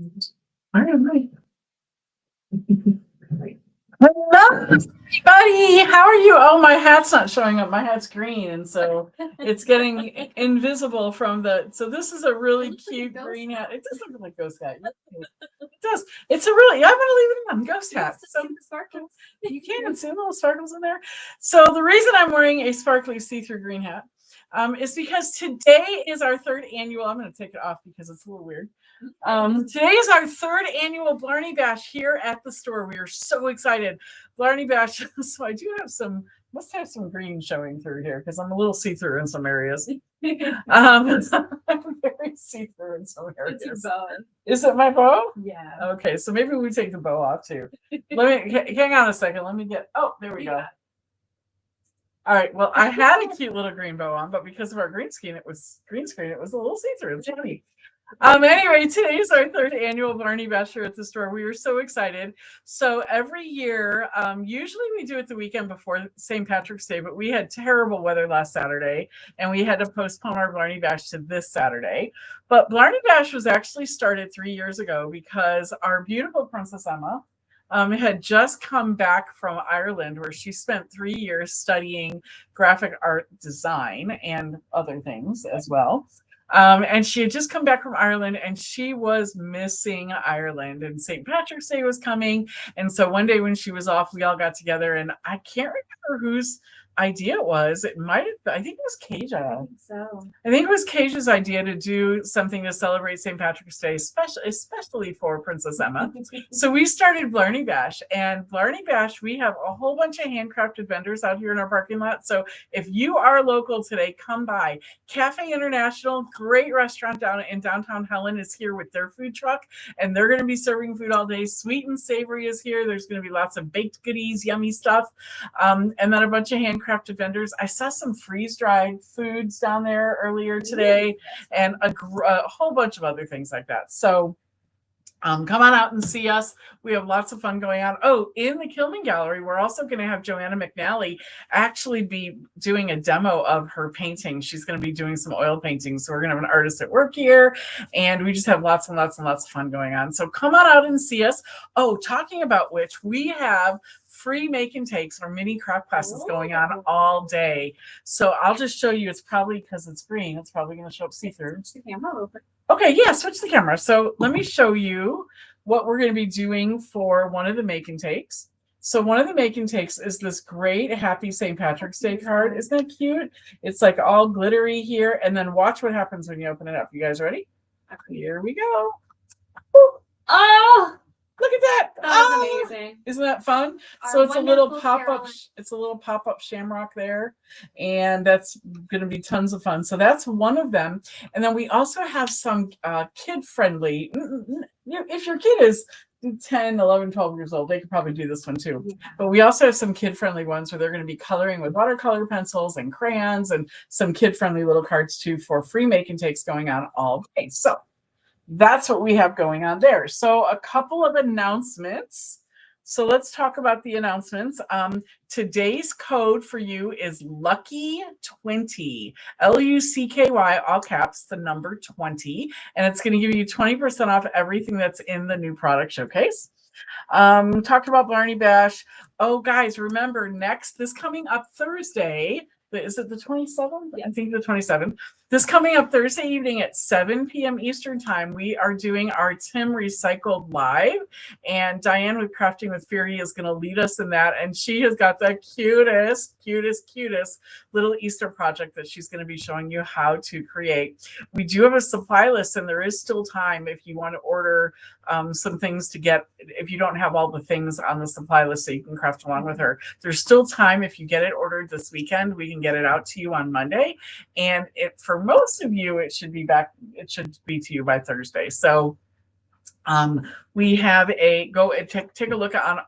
All right. Hello, everybody. How are you? Oh, my hat's not showing up. My hat's green, and so it's getting invisible from the. So this is a really cute green hat. It does look like a ghost hat. It does. It's a really. I'm gonna leave it on ghost hat. So See the sparkles. you can see the little sparkles in there. So the reason I'm wearing a sparkly see-through green hat is because today is our third annual. I'm going to take it off because it's a little weird. Today is our third annual Blarney Bash here at the store. We are so excited. Blarney Bash. So I do have must have some green showing through here because I'm a little see-through in some areas. I'm very see-through in some areas. It's your bow. Is it my bow? Yeah. Okay, so maybe we take the bow off too. Let me hang on a second. Let me get. Oh, there we go. All right. Well, I had a cute little green bow on, but because of our green screen, it was a little see-through. It's funny. Anyway, today is our third annual Blarney Bash here at the store. We are so excited. So every year, usually we do it the weekend before St. Patrick's Day, but we had terrible weather last Saturday, and we had to postpone our Blarney Bash to this Saturday. But Blarney Bash was actually started 3 years ago because our beautiful Princess Emma had just come back from Ireland, where she spent 3 years studying graphic art design and other things as well. And she had just come back from Ireland, and she was missing Ireland, and St. Patrick's Day was coming. And so one day when she was off, we all got together, and I can't remember whose idea it was. I think it was Kaja. I think it was Kaja's idea to do something to celebrate St. Patrick's Day, especially for Princess Emma. So we started Blarney Bash, and Blarney Bash, we have a whole bunch of handcrafted vendors out here in our parking lot. So if you are local today, come by. Cafe International, great restaurant down in downtown Helen, is here with their food truck, and they're going to be serving food all day. Sweet and Savory is here. There's going to be lots of baked goodies, yummy stuff, and then a bunch of handcrafted vendors. I saw some freeze-dried foods down there earlier today, and a whole bunch of other things like that. So come on out and see us. We have lots of fun going on. Oh, in the Kilman Gallery, we're also going to have Joanna McNally actually be doing a demo of her painting. She's going to be doing some oil paintings. So we're going to have an artist at work here, and we just have lots and lots and lots of fun going on. So come on out and see us. Oh, talking about which, we have free make and takes or mini craft classes going on all day. So I'll just show you. It's probably because it's green. It's probably going to show up see-through. Switch the camera over. Okay, yeah, switch the camera. So let me show you what we're going to be doing for one of the make and takes. So one of the make and takes is this great Happy St. Patrick's Day card. Isn't that cute? It's like all glittery here. And then watch what happens when you open it up. You guys ready? Here we go. Oh, look at that. That was amazing. Isn't that fun? So it's a little pop-up. It's a little pop-up shamrock there, and that's going to be tons of fun. So that's one of them. And then we also have some kid-friendly. If your kid is 10, 11, 12 years old, they could probably do this one too. Yeah. But we also have some kid-friendly ones where they're going to be coloring with watercolor pencils and crayons, and some kid-friendly little cards too for free make and takes going on all day. So that's what we have going on there. So a couple of announcements. So let's talk about the announcements. Today's code for you is LUCKY20, LUCKY, all caps, the number 20, and it's going to give you 20% off everything that's in the new product showcase. Talked about Blarney Bash. Oh, guys, remember this coming up Thursday. Is it the 27th? Yeah. I think the 27th. This coming up Thursday evening at 7 p.m. Eastern time, we are doing our Tim Recycled Live, and Diane with Crafting with Fury is going to lead us in that, and she has got the cutest little Easter project that she's going to be showing you how to create. We do have a supply list, and there is still time if you want to order some things to get, if you don't have all the things on the supply list so you can craft along with her. There's still time. If you get it ordered this weekend, we can get it out to you on Monday, and for most of you, it should be to you by Thursday. So we have go and take a look on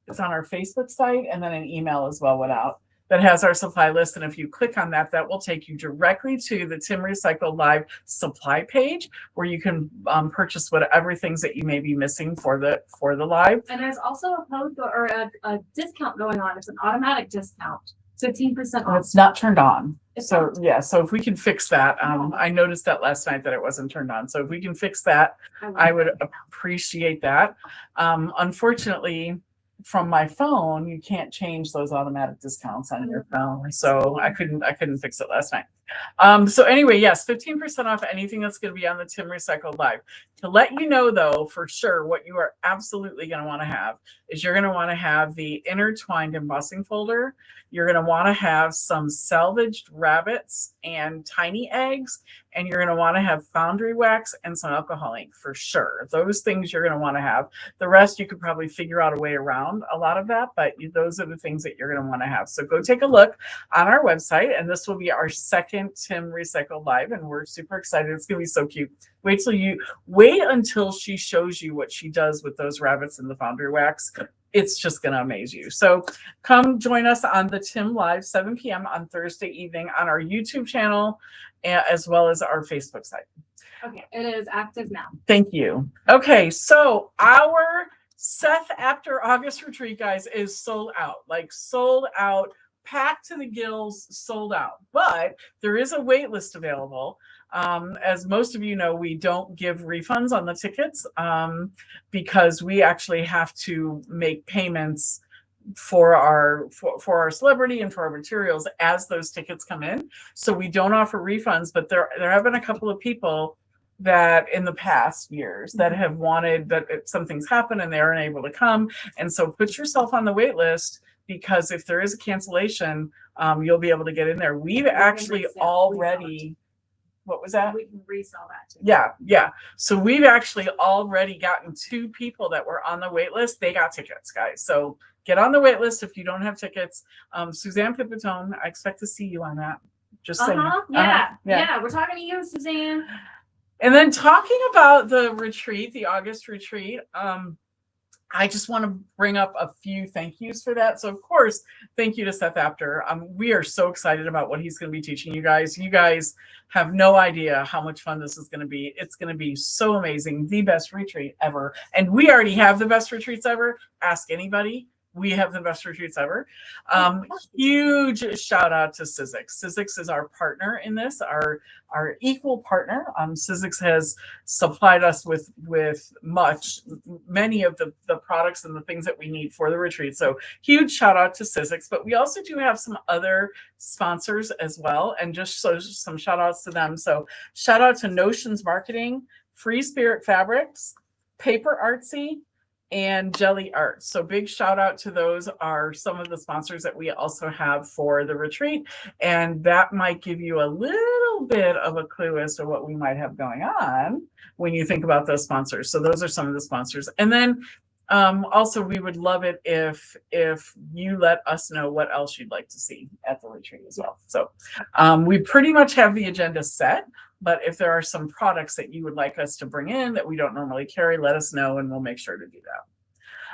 it's on our Facebook site, and then an email as well went out that has our supply list. And if you click on that, that will take you directly to the Tim Recycled Live supply page, where you can purchase whatever things that you may be missing for the live. And there's also a code or a discount going on. It's an automatic discount, 15% off. It's not turned on. So yeah, so if we can fix that, I noticed that last night that it wasn't turned on. So if we can fix that, I would appreciate that. Unfortunately, from my phone, you can't change those automatic discounts on your phone. So I couldn't fix it last night. So anyway, yes, 15% off anything that's going to be on the Tim Recycled Live. To let you know though, for sure, what you are absolutely going to want to have is you're going to want to have the intertwined embossing folder. You're going to want to have some salvaged rabbits and tiny eggs, and you're going to want to have foundry wax and some alcohol ink for sure. Those things you're going to want to have. The rest you could probably figure out a way around a lot of that, but those are the things that you're going to want to have. So go take a look on our website, and this will be our second Tim Recycled Live, and we're super excited. It's going to be so cute. Wait until she shows you what she does with those rabbits and the foundry wax. It's just going to amaze you. So come join us on the Tim Live, 7 p.m. on Thursday evening on our YouTube channel, as well as our Facebook site. Okay, it is active now. Thank you. Okay, so our Seth After August retreat, guys, is sold out. Like sold out, packed to the gills, sold out. But there is a wait list available. As most of you know, we don't give refunds on the tickets because we actually have to make payments for our celebrity and for our materials as those tickets come in. So we don't offer refunds, but there have been a couple of people that in the past years that have wanted that something's happened and they aren't able to come. And so put yourself on the wait list, because if there is a cancellation, you'll be able to get in there. We've actually already, what was that? We can resell that too. Yeah. So we've actually already gotten 2 people that were on the wait list. They got tickets, guys. So get on the wait list if you don't have tickets. Suzanne Pipitone, I expect to see you on that. Just saying. Yeah. We're talking to you, Suzanne. And then talking about the retreat, the August retreat, I just want to bring up a few thank yous for that. So, of course, thank you to Seth After. We are so excited about what he's going to be teaching you guys. You guys have no idea how much fun this is going to be. It's going to be so amazing. The best retreat ever. And we already have the best retreats ever. Ask anybody. We have the best retreats ever. Huge shout out to Sizzix. Sizzix is our partner in this, our equal partner. Sizzix has supplied us with many of the products and the things that we need for the retreat. So huge shout out to Sizzix. But we also do have some other sponsors as well, and just some shout outs to them. So shout out to Notions Marketing, Free Spirit Fabrics, Paper Artsy, and Jelly Art. So big shout out to those are some of the sponsors that we also have for the retreat. And that might give you a little bit of a clue as to what we might have going on when you think about those sponsors. So those are some of the sponsors. And then also we would love it if you let us know what else you'd like to see at the retreat as well. So we pretty much have the agenda set. But if there are some products that you would like us to bring in that we don't normally carry, let us know and we'll make sure to do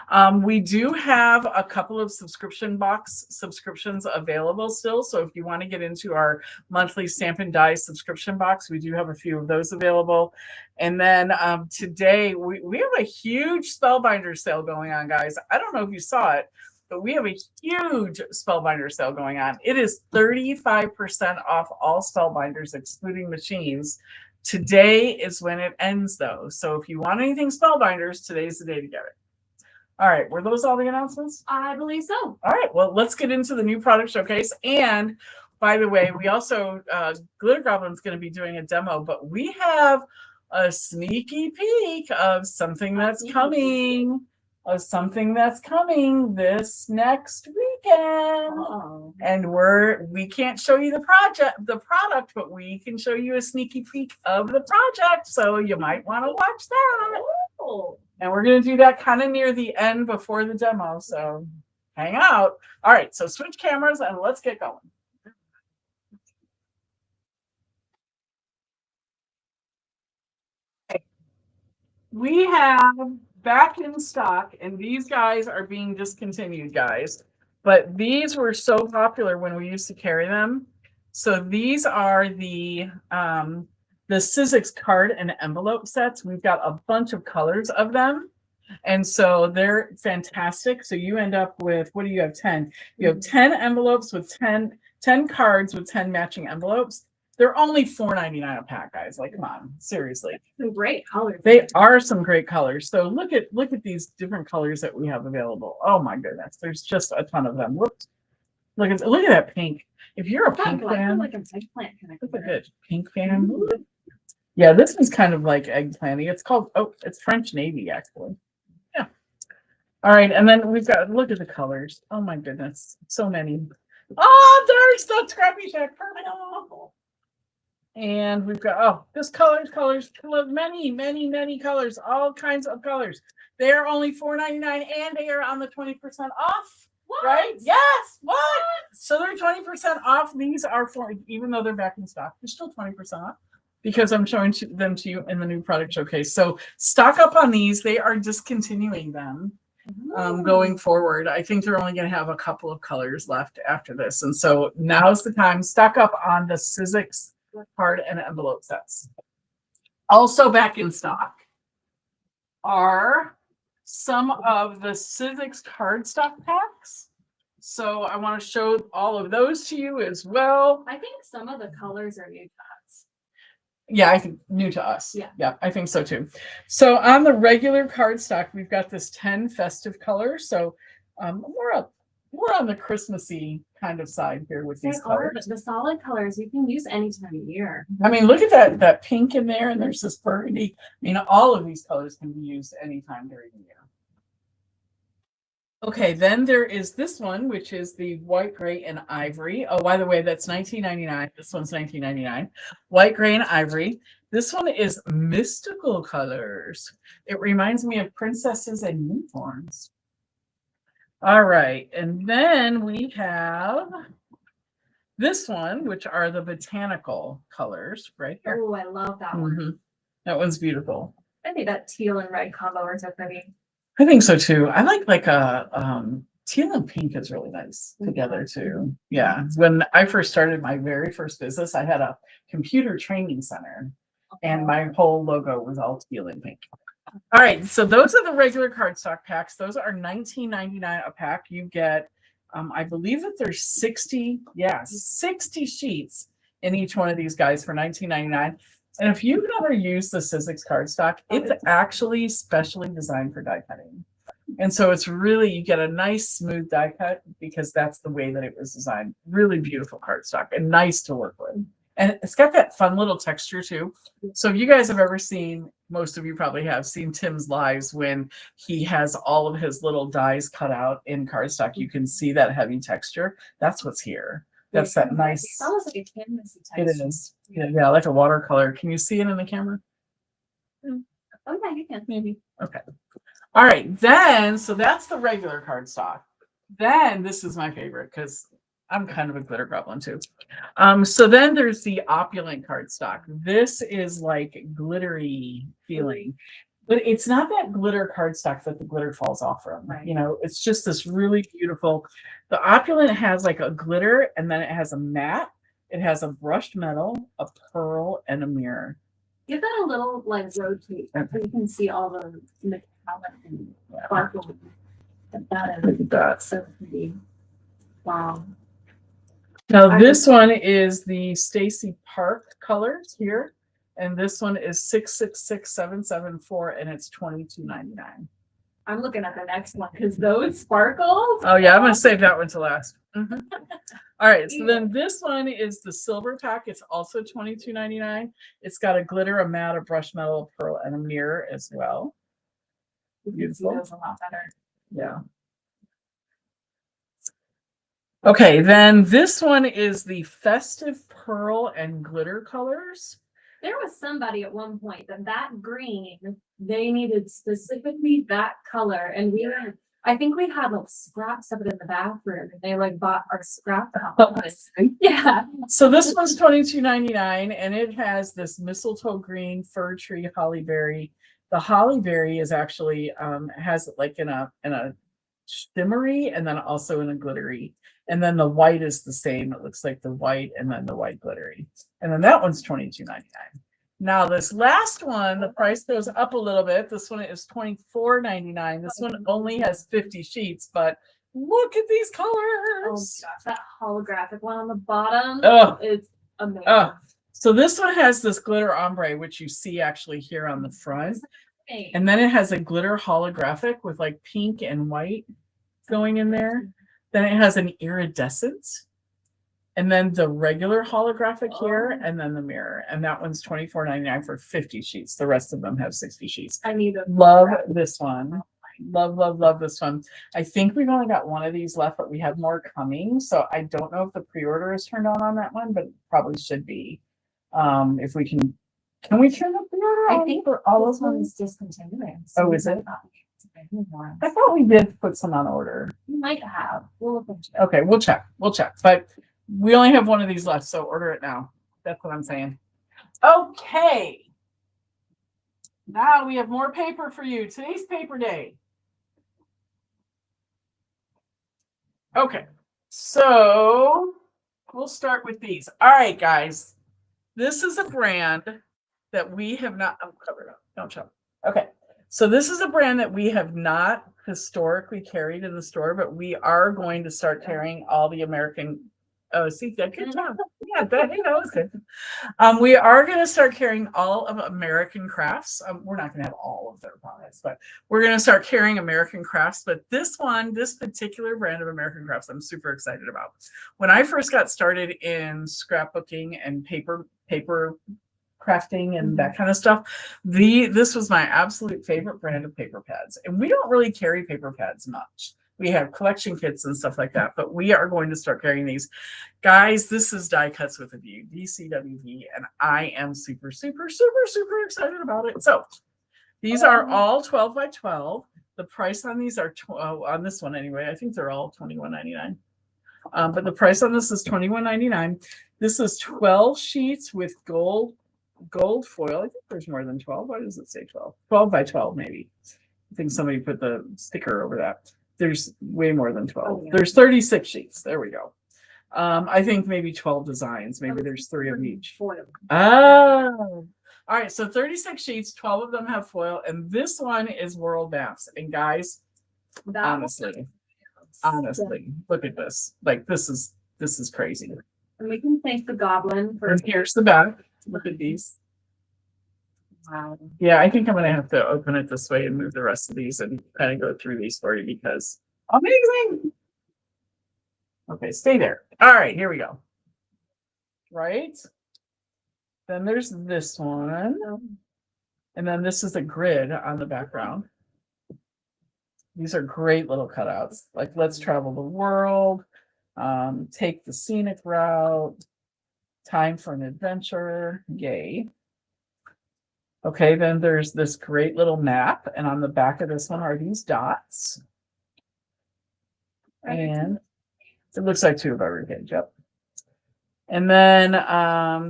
that. We do have a couple of subscription box subscriptions available still. So if you want to get into our monthly Stamp and Die subscription box, we do have a few of those available. And then today we have a huge Spellbinder sale going on, guys. I don't know if you saw it, but we have a huge Spellbinder sale going on. It is 35% off all Spellbinders, excluding machines. Today is when it ends, though. So if you want anything Spellbinders, today's the day to get it. All right. Were those all the announcements? I believe so. All right. Well, let's get into the new product showcase. And by the way, we also, Glitter Goblin's going to be doing a demo, but we have a sneaky peek of something that's coming. This next weekend. And we can't show you the product, but we can show you a sneaky peek of the project. So you might want to watch that. And we're going to do that kind of near the end before the demo. So hang out. All right. So switch cameras and let's get going. We have back in stock, and these guys are being discontinued, guys. But these were so popular when we used to carry them. So these are the Sizzix card and envelope sets. We've got a bunch of colors of them. And so they're fantastic. So you end up with, what do you have, 10? You have 10 envelopes with 10 10 cards with 10 matching envelopes. They're only $4.99 a pack, guys. Like, come on, seriously. Some great colors. They are some great colors. So look at these different colors that we have available. Oh my goodness, there's just a ton of them. Look at that pink. If you're a pink fan, like a eggplant kind of look at it, pink fan. Yeah, this is kind of like eggplanty. It's called it's French Navy actually. Yeah. All right, and then we've got look at the colors. Oh my goodness, so many. Oh, there's the ScrappyShak purple. And we've got just colors, many colors, all kinds of colors. They are only $4.99 and they are on the 20% off. What? Right? Yes. What? So they're 20% off. These are even though they're back in stock, they're still 20% off because I'm showing them to you in the new product showcase. So stock up on these. They are discontinuing them. Going forward, I think they're only going to have a couple of colors left after this, and so now's the time. Stock up on the Sizzix card and envelope sets. Also back in stock are some of the Sizzix cardstock packs. So I want to show all of those to you as well. I think some of the colors are new to us. Yeah, I think new to us. Yeah, I think so too. So on the regular cardstock, we've got this 10 festive colors. So we're on the Christmassy kind of side here with these colors. The solid colors you can use any time of year. I mean, look at that pink in there, and there's this burgundy. I mean, all of these colors can be used anytime during the year. Okay, then there is this one, which is the white, gray, and ivory. Oh, by the way, that's $19.99. This one's $19.99. White, gray, and ivory. This one is mystical colors. It reminds me of princesses and unicorns. All right, and then we have this one, which are the botanical colors right here. Oh, I love that one. That one's beautiful. I think that teal and red combo are so pretty. I think so too. I like a teal and pink is really nice together too. Yeah. When I first started my very first business, I had a computer training center, and my whole logo was all teal and pink. All right, so those are the regular cardstock packs. Those are $19.99 a pack. You get, I believe that there's 60 sheets in each one of these guys for $19.99. And if you've never used the Sizzix cardstock, it's actually specially designed for die cutting. And so it's really, you get a nice smooth die cut because that's the way that it was designed. Really beautiful cardstock and nice to work with. And it's got that fun little texture too. So if you guys have ever seen, most of you probably have seen Tim's lives when he has all of his little dies cut out in cardstock, you can see that heavy texture. That's what's here. That's that nice. It's almost like a canvasy texture. It is. Yeah, like a watercolor. Can you see it in the camera? Oh yeah, you can. Maybe. Okay. All right. Then, so that's the regular cardstock. Then this is my favorite because I'm kind of a glitter goblin too. So then there's the opulent cardstock. This is like glittery feeling, but it's not that glitter cardstock that the glitter falls off from. Right. You know, it's just this really beautiful. The opulent has like a glitter, and then it has a matte. It has a brushed metal, a pearl, and a mirror. Give that a little like rotate so you can see all the metallic and sparkle. That's so pretty. Wow. Now this one is the Stacy Park colors here, and this one is 666774, and it's $22.99. I'm looking at the next one because those sparkles. Oh yeah, I'm gonna save that one to last. All right, so then this one is the silver pack. It's also $22.99. It's got a glitter, a matte, a brush metal, a pearl, and a mirror as well. Beautiful. Those a lot better. Yeah. Okay, then this one is the festive pearl and glitter colors. There was somebody at one point that green, they needed specifically that color. And I think we had like scraps of it in the bathroom, and they like bought our scrap house. Yeah. So this one's $22.99, and it has this mistletoe green, fir tree, hollyberry. The hollyberry is actually has it like in a shimmery and then also in a glittery. And then the white is the same. It looks like the white and then the white glittery. And then that one's $22.99. Now this last one, the price goes up a little bit. This one is $24.99. This one only has 50 sheets, but Look at these Oh colors. gosh, that holographic one on the bottom Oh. is amazing. Oh, so this one has this glitter ombre, which you see actually here on the front. And then it has a glitter holographic with like pink and white going in there. Then it has an iridescent. And then the regular holographic here, and then the mirror. And that one's $24.99 for 50 sheets. The rest of them have 60 sheets. I need a Love this one. Love, love, love this one. I think we've only got one of these left, but we have more coming. So I don't know if the pre-order is turned on that one, but it probably should be. If we can we turn the pre-order on I think for all this of them? one's discontinuing. Oh, is it? I thought we did put some on order. You might have. We'll look into it. Okay, we'll check. We'll check. But we only have one of these left, so order it now. That's what I'm saying. Okay. Now we have more paper for you. Today's paper day. Okay, so we'll start with these. All right, guys. This is a brand that we have not covered up. Don't show. Okay, so this is a brand that we have not historically carried in the store, but we are going to start carrying all the American. Oh, see, good job. Yeah, that was good. We are going to start carrying all of American Crafts. We're not going to have all of their products, but we're going to start carrying American Crafts. But this particular brand of American Crafts, I'm super excited about. When I first got started in scrapbooking and paper crafting and that kind of stuff, this was my absolute favorite brand of paper pads. And we don't really carry paper pads much. We have collection kits and stuff like that, but we are going to start carrying these. Guys, this is Die Cuts with a View, DCWV, and I am super, super, super, super excited about it. So these are all 12 by 12. The price on these are, on this one anyway, I think they're all $21.99. But the price on this is $21.99. This is 12 sheets with gold foil. I think there's more than 12. Why does it say 12? 12 by 12, maybe. I think somebody put the sticker over that. There's way more than 12. Oh, yeah. There's 36 sheets. There we go. I think maybe 12 designs. Maybe there's 3 of each. Foil. Oh. All right. So 36 sheets, 12 of them have foil. And this one is world maps. And guys, honestly, look at this. Like this is crazy. And we can thank the goblin for. And here's the back. Look at these. Wow. Yeah, I think I'm going to have to open it this way and move the rest of these and kind of go through these for you because amazing. Okay, stay there. All right, here we go. Right. Then there's this one. And then this is a grid on the background. These are great little cutouts. Like, let's travel the world, take the scenic route, time for an adventure, yay. Okay, then there's this great little map, and on the back of this one are these dots. And it looks like 2 of every page, yep. And then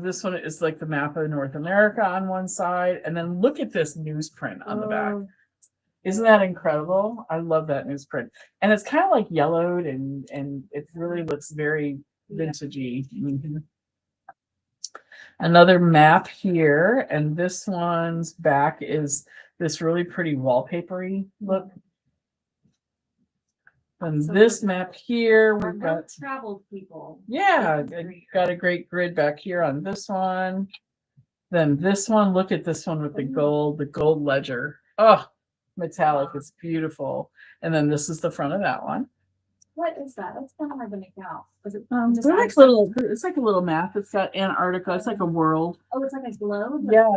this one is like the map of North America on one side. And then look at this newsprint on the back. Isn't that incredible? I love that newsprint. And it's kind of like yellowed and it really looks very vintagey. Mm-hmm. Another map here, and this one's back is this really pretty wallpapery look. And so this map here, we've got traveled people. Yeah, got a great grid back here on this one. Then this one, look at this one with the gold ledger. Oh, metallic, it's beautiful. And then this is the front of that one. What is that? That's kind of hard to make out. Is it it's like a little map. It's got Antarctica. It's like a world. Oh, it's like a globe? Yeah.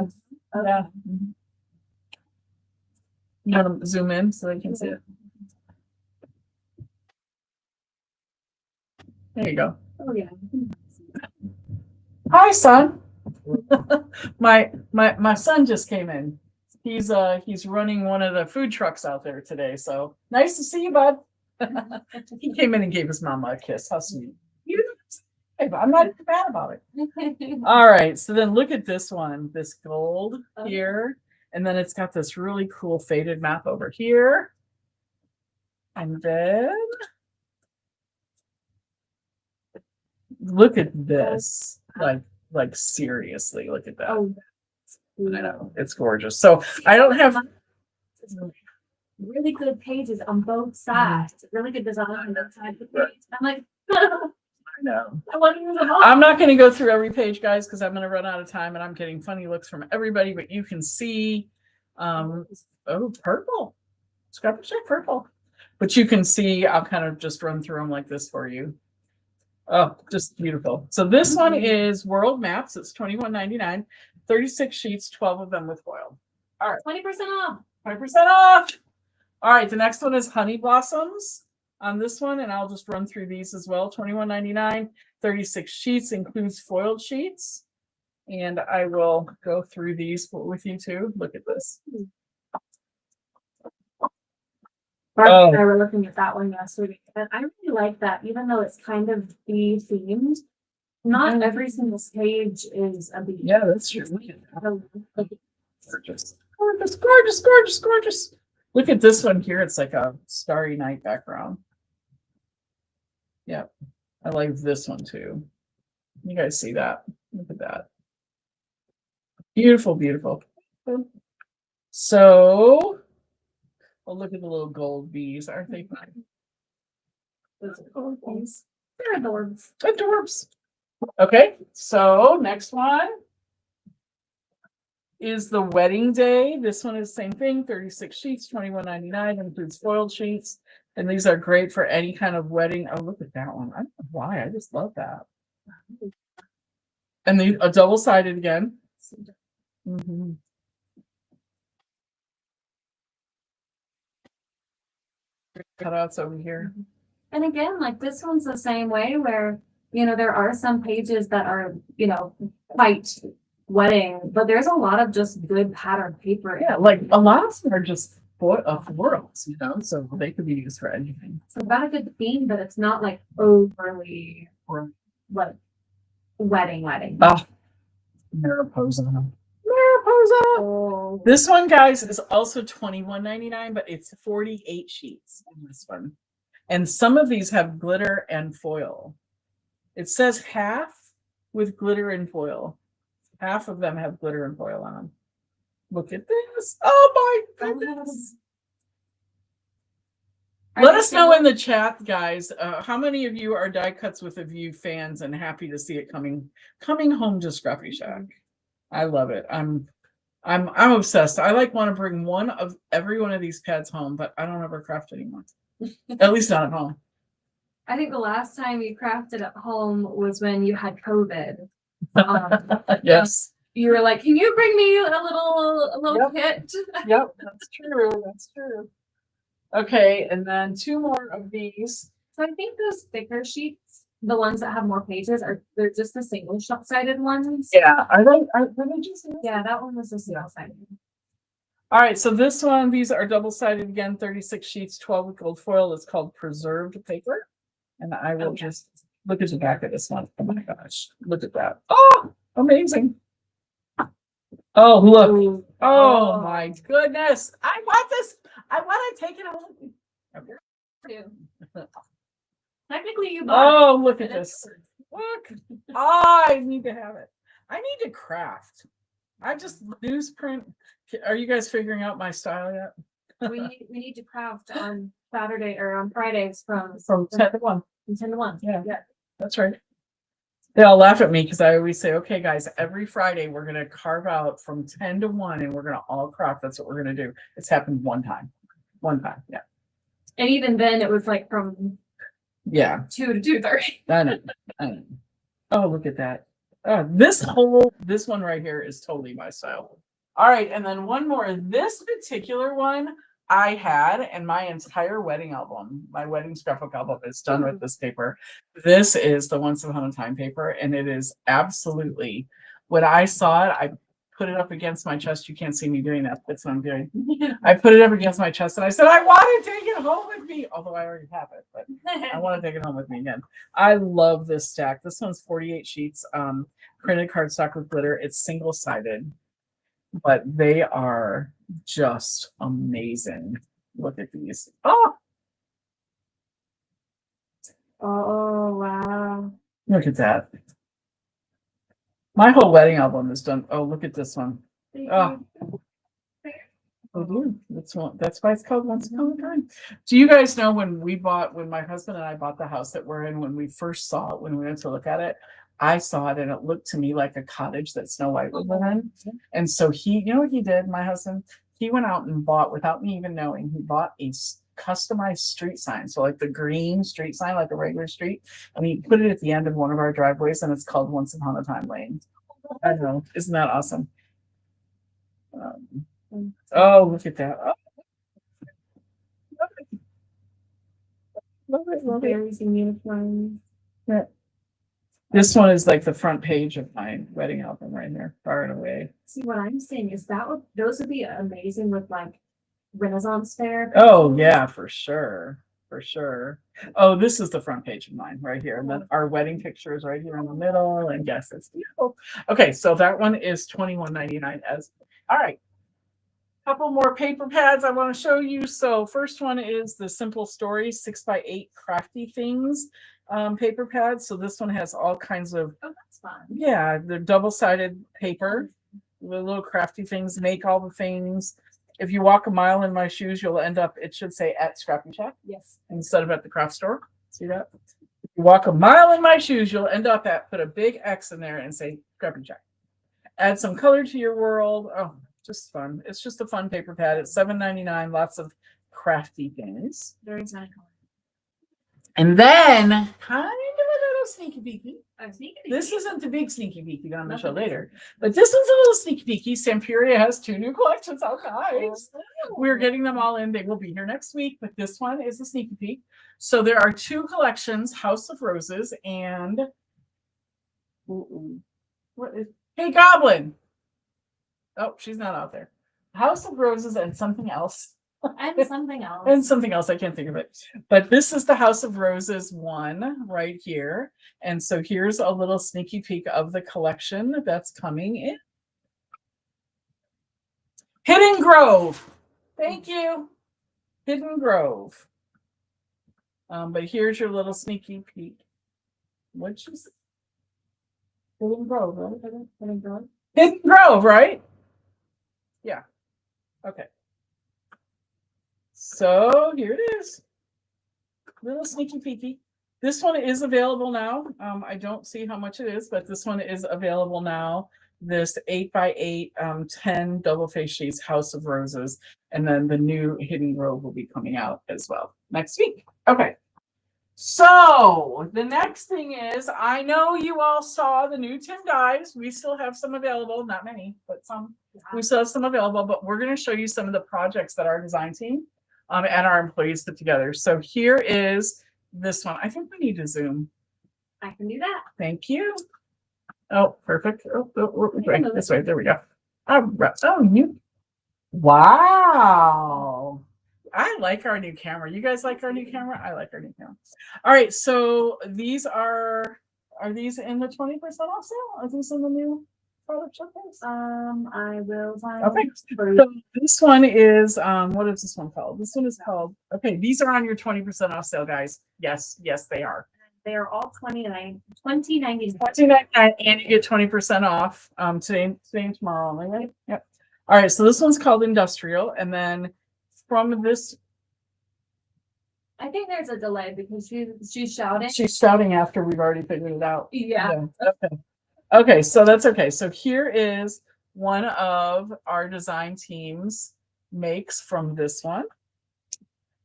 Okay. Yeah. You want to zoom in so I can see it? There you go. Oh yeah. Hi, son. my son just came in. He's running one of the food trucks out there today. So nice to see you, bud. He came in and gave his mama a kiss. How sweet. I'm not mad about it. All right. So then look at this one, this gold here. And then it's got this really cool faded map over here. And then look at this. Like seriously, look at that. Oh, I know. It's gorgeous. So I don't have really good pages on both sides, really good design on both sides of the page. I'm like, I know. I want to use them all. I'm not going to go through every page, guys, because I'm going to run out of time, and I'm getting funny looks from everybody. But you can see, oh, purple, ScrappyShak purple. But you can see, I'll kind of just run through them like this for you. Oh, just beautiful. So this one is World Maps. It's $21.99, 36 sheets, 12 of them with foil. All right, 20% off. 20% off. All right, the next one is Honey Blossoms on this one, and I'll just run through these as well. $21.99, 36 sheets, includes foiled sheets. And I will go through these with you too. Look at this. Mark and I were looking at that one yesterday, and I really like that, even though it's kind of bee themed. Not every single page is a bee. Yeah, that's true. Look at that. Gorgeous, gorgeous, gorgeous, gorgeous, gorgeous. Look at this one here. It's like a starry night background. Yeah, I like this one too. You guys see that? Look at that. Beautiful, beautiful. So, well, look at the little gold bees. Aren't they fun? Those are gold bees. They're adorbs. Adorbs. Okay, so next one is the Wedding Day. This one is the same thing, 36 sheets, $21.99, includes foiled sheets. And these are great for any kind of wedding. Oh, look at that one. I don't know why. I just love that. And these are double-sided again. Mm-hmm. Cutouts over here. And again, like this one's the same way where, you know, there are some pages that are, you know, quite wedding, but there's a lot of just good pattern paper. Yeah, like a lot of them are just florals, you know, so they could be used for anything. So got a good theme, but it's not like overly like wedding. Oh, Mariposa. Mariposa. Oh. This one, guys, is also $21.99, but it's 48 sheets in this one. And some of these have glitter and foil. It says half with glitter and foil. Half of them have glitter and foil on them. Look at this. Oh my goodness. Let us know in the chat, guys, how many of you are die cuts with a view fans and happy to see it coming home to ScrappyShak. I love it. I'm obsessed. I want to bring one of every one of these pads home, but I don't ever craft anymore. At least not at home. I think the last time you crafted at home was when you had COVID. Yes. You were like, "Can you bring me a little kit?" Yep, that's true. That's true. Okay, and then two more of these. So I think those thicker sheets, the ones that have more pages, they're just the single sided ones. Yeah, are they just? Yeah, that one was just single sided. All right, so this one, these are double sided again, 36 sheets, 12 with gold foil. It's called preserved paper, and I will just look at the back of this one. Oh my gosh, look at that! Oh, amazing! Oh, look! Oh my goodness! I want this. I want to take it home. Okay. Technically, you bought it. Oh, look at this! Look! Oh, I need to have it. I need to craft. I just newsprint. Are you guys figuring out my style yet? we need to craft on Saturday or on Fridays from 10 to 1. From 10 to 1. Yeah, that's right. They all laugh at me because I always say, okay, guys, every Friday we're going to carve out from 10 to 1 and we're going to all craft. That's what we're going to do. It's happened one time. Yeah. And even then it was like from 2 to 2:30. I know. Oh, look at that. This one right here is totally my style. All right, and then one more. This particular one I had, and my entire wedding album, my wedding scrapbook album is done with this paper. This is the Once Upon a Time paper, and it is absolutely, when I saw it, I put it up against my chest. You can't see me doing that. That's what I'm doing. I put it up against my chest, and I said, I want to take it home with me, although I already have it, but I want to take it home with me again. I love this stack. This one's 48 sheets, printed cardstock with glitter. It's single-sided. But they are just amazing. Look at these. Oh, wow. Look at that. My whole wedding album is done. Oh, look at this one. Oh, They do. That's why it's called Once Upon a Time. Do you guys know when my husband and I bought the house that we're in, when we first saw it, when we went to look at it, I saw it and it looked to me like a cottage that Snow White would live in. And so you know what he did, my husband? He went out and bought, without me even knowing, he bought a customized street sign. So like the green street sign, like a regular street. And he put it at the end of one of our driveways and it's called Once Upon a Time Lane. I know. Isn't that awesome? Oh, look at that. Oh, love it, love it. Berries and unicorns. Yeah. This one is like the front page of my wedding album right there, far and away. See, what I'm saying is those would be amazing with like Renaissance fair. Oh, yeah, for sure. For sure. Oh, this is the front page of mine right here. And then our wedding picture is right here in the middle. And yes, it's beautiful. Okay, so that one is $21.99 as all right. Couple more paper pads I want to show you. So first one is the Simple Stories 6x8 Crafty Things paper pads. So this one has all kinds of that's fun. Yeah, they're double-sided paper. The little crafty things, make all the things. If you walk a mile in my shoes, you'll end up, it should say at ScrappyShak. Yes. Instead of at the craft store. See that? If you walk a mile in my shoes, you'll end up put a big X in there and say ScrappyShak. Add some color to your world. Oh, just fun. It's just a fun paper pad. It's $7.99. Lots of crafty things. Very nice. And then kind of a little sneaky peeky. Sneaky. This isn't the big sneaky peeky that I'm going to show later, but this one's a little sneaky peeky. Sampuria has 2 new collections. How nice. We're getting them all in. They will be here next week, but this one is a sneaky peek. So there are 2 collections, House of Roses and what is Hey Goblin. Oh, she's not out there. House of Roses and something else. And something else. And something else. I can't think of it. But this is the House of Roses one right here. And so here's a little sneaky peek of the collection that's coming in. Hidden Grove. Thank you. Hidden Grove. But here's your little sneaky peek. What'd you say? Hidden Grove, right? Hidden Grove. Hidden Grove, right? Yeah. Okay. So here it is. Little sneaky peeky. This one is available now. I don't see how much it is, but this one is available now. This 8x8 10 double face sheets, House of Roses, and then the new Hidden Grove will be coming out as well next week. Okay. So the next thing is, I know you all saw the new Tim Dives. We still have some available, not many, but some. We still have some available, but we're going to show you some of the projects that our design team and our employees put together. So here is this one. I think we need to zoom. I can do that. Thank you. Oh, perfect. Right this way. There we go. Oh, wow. I like our new camera. You guys like our new camera? I like our new camera. All right. So these are these in the 20% off sale? Are these in the new product showcase? I will find. Okay. So this one is what is this one called? This one is called. Okay, these are on your 20% off sale, guys. Yes, they are. They are all $29.99. $29.99, and you get 20% off today and tomorrow only, right? Yep. All right. So this one's called Industrial, and then from this. I think there's a delay because she's shouting. She's shouting after we've already figured it out. Yeah. Okay. Okay, so that's okay. So here is one of our design team's makes from this one.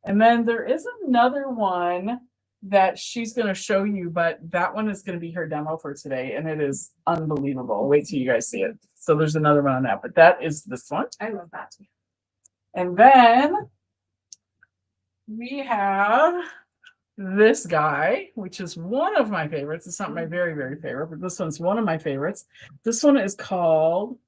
And then there is another one that she's going to show you, but that one is going to be her demo for today, and it is unbelievable. Wait till you guys see it. So there's another one on that, but that is this one. I love that too. And then we have this guy, which is one of my favorites. It's not my very, very favorite, but this one's one of my favorites. This one is called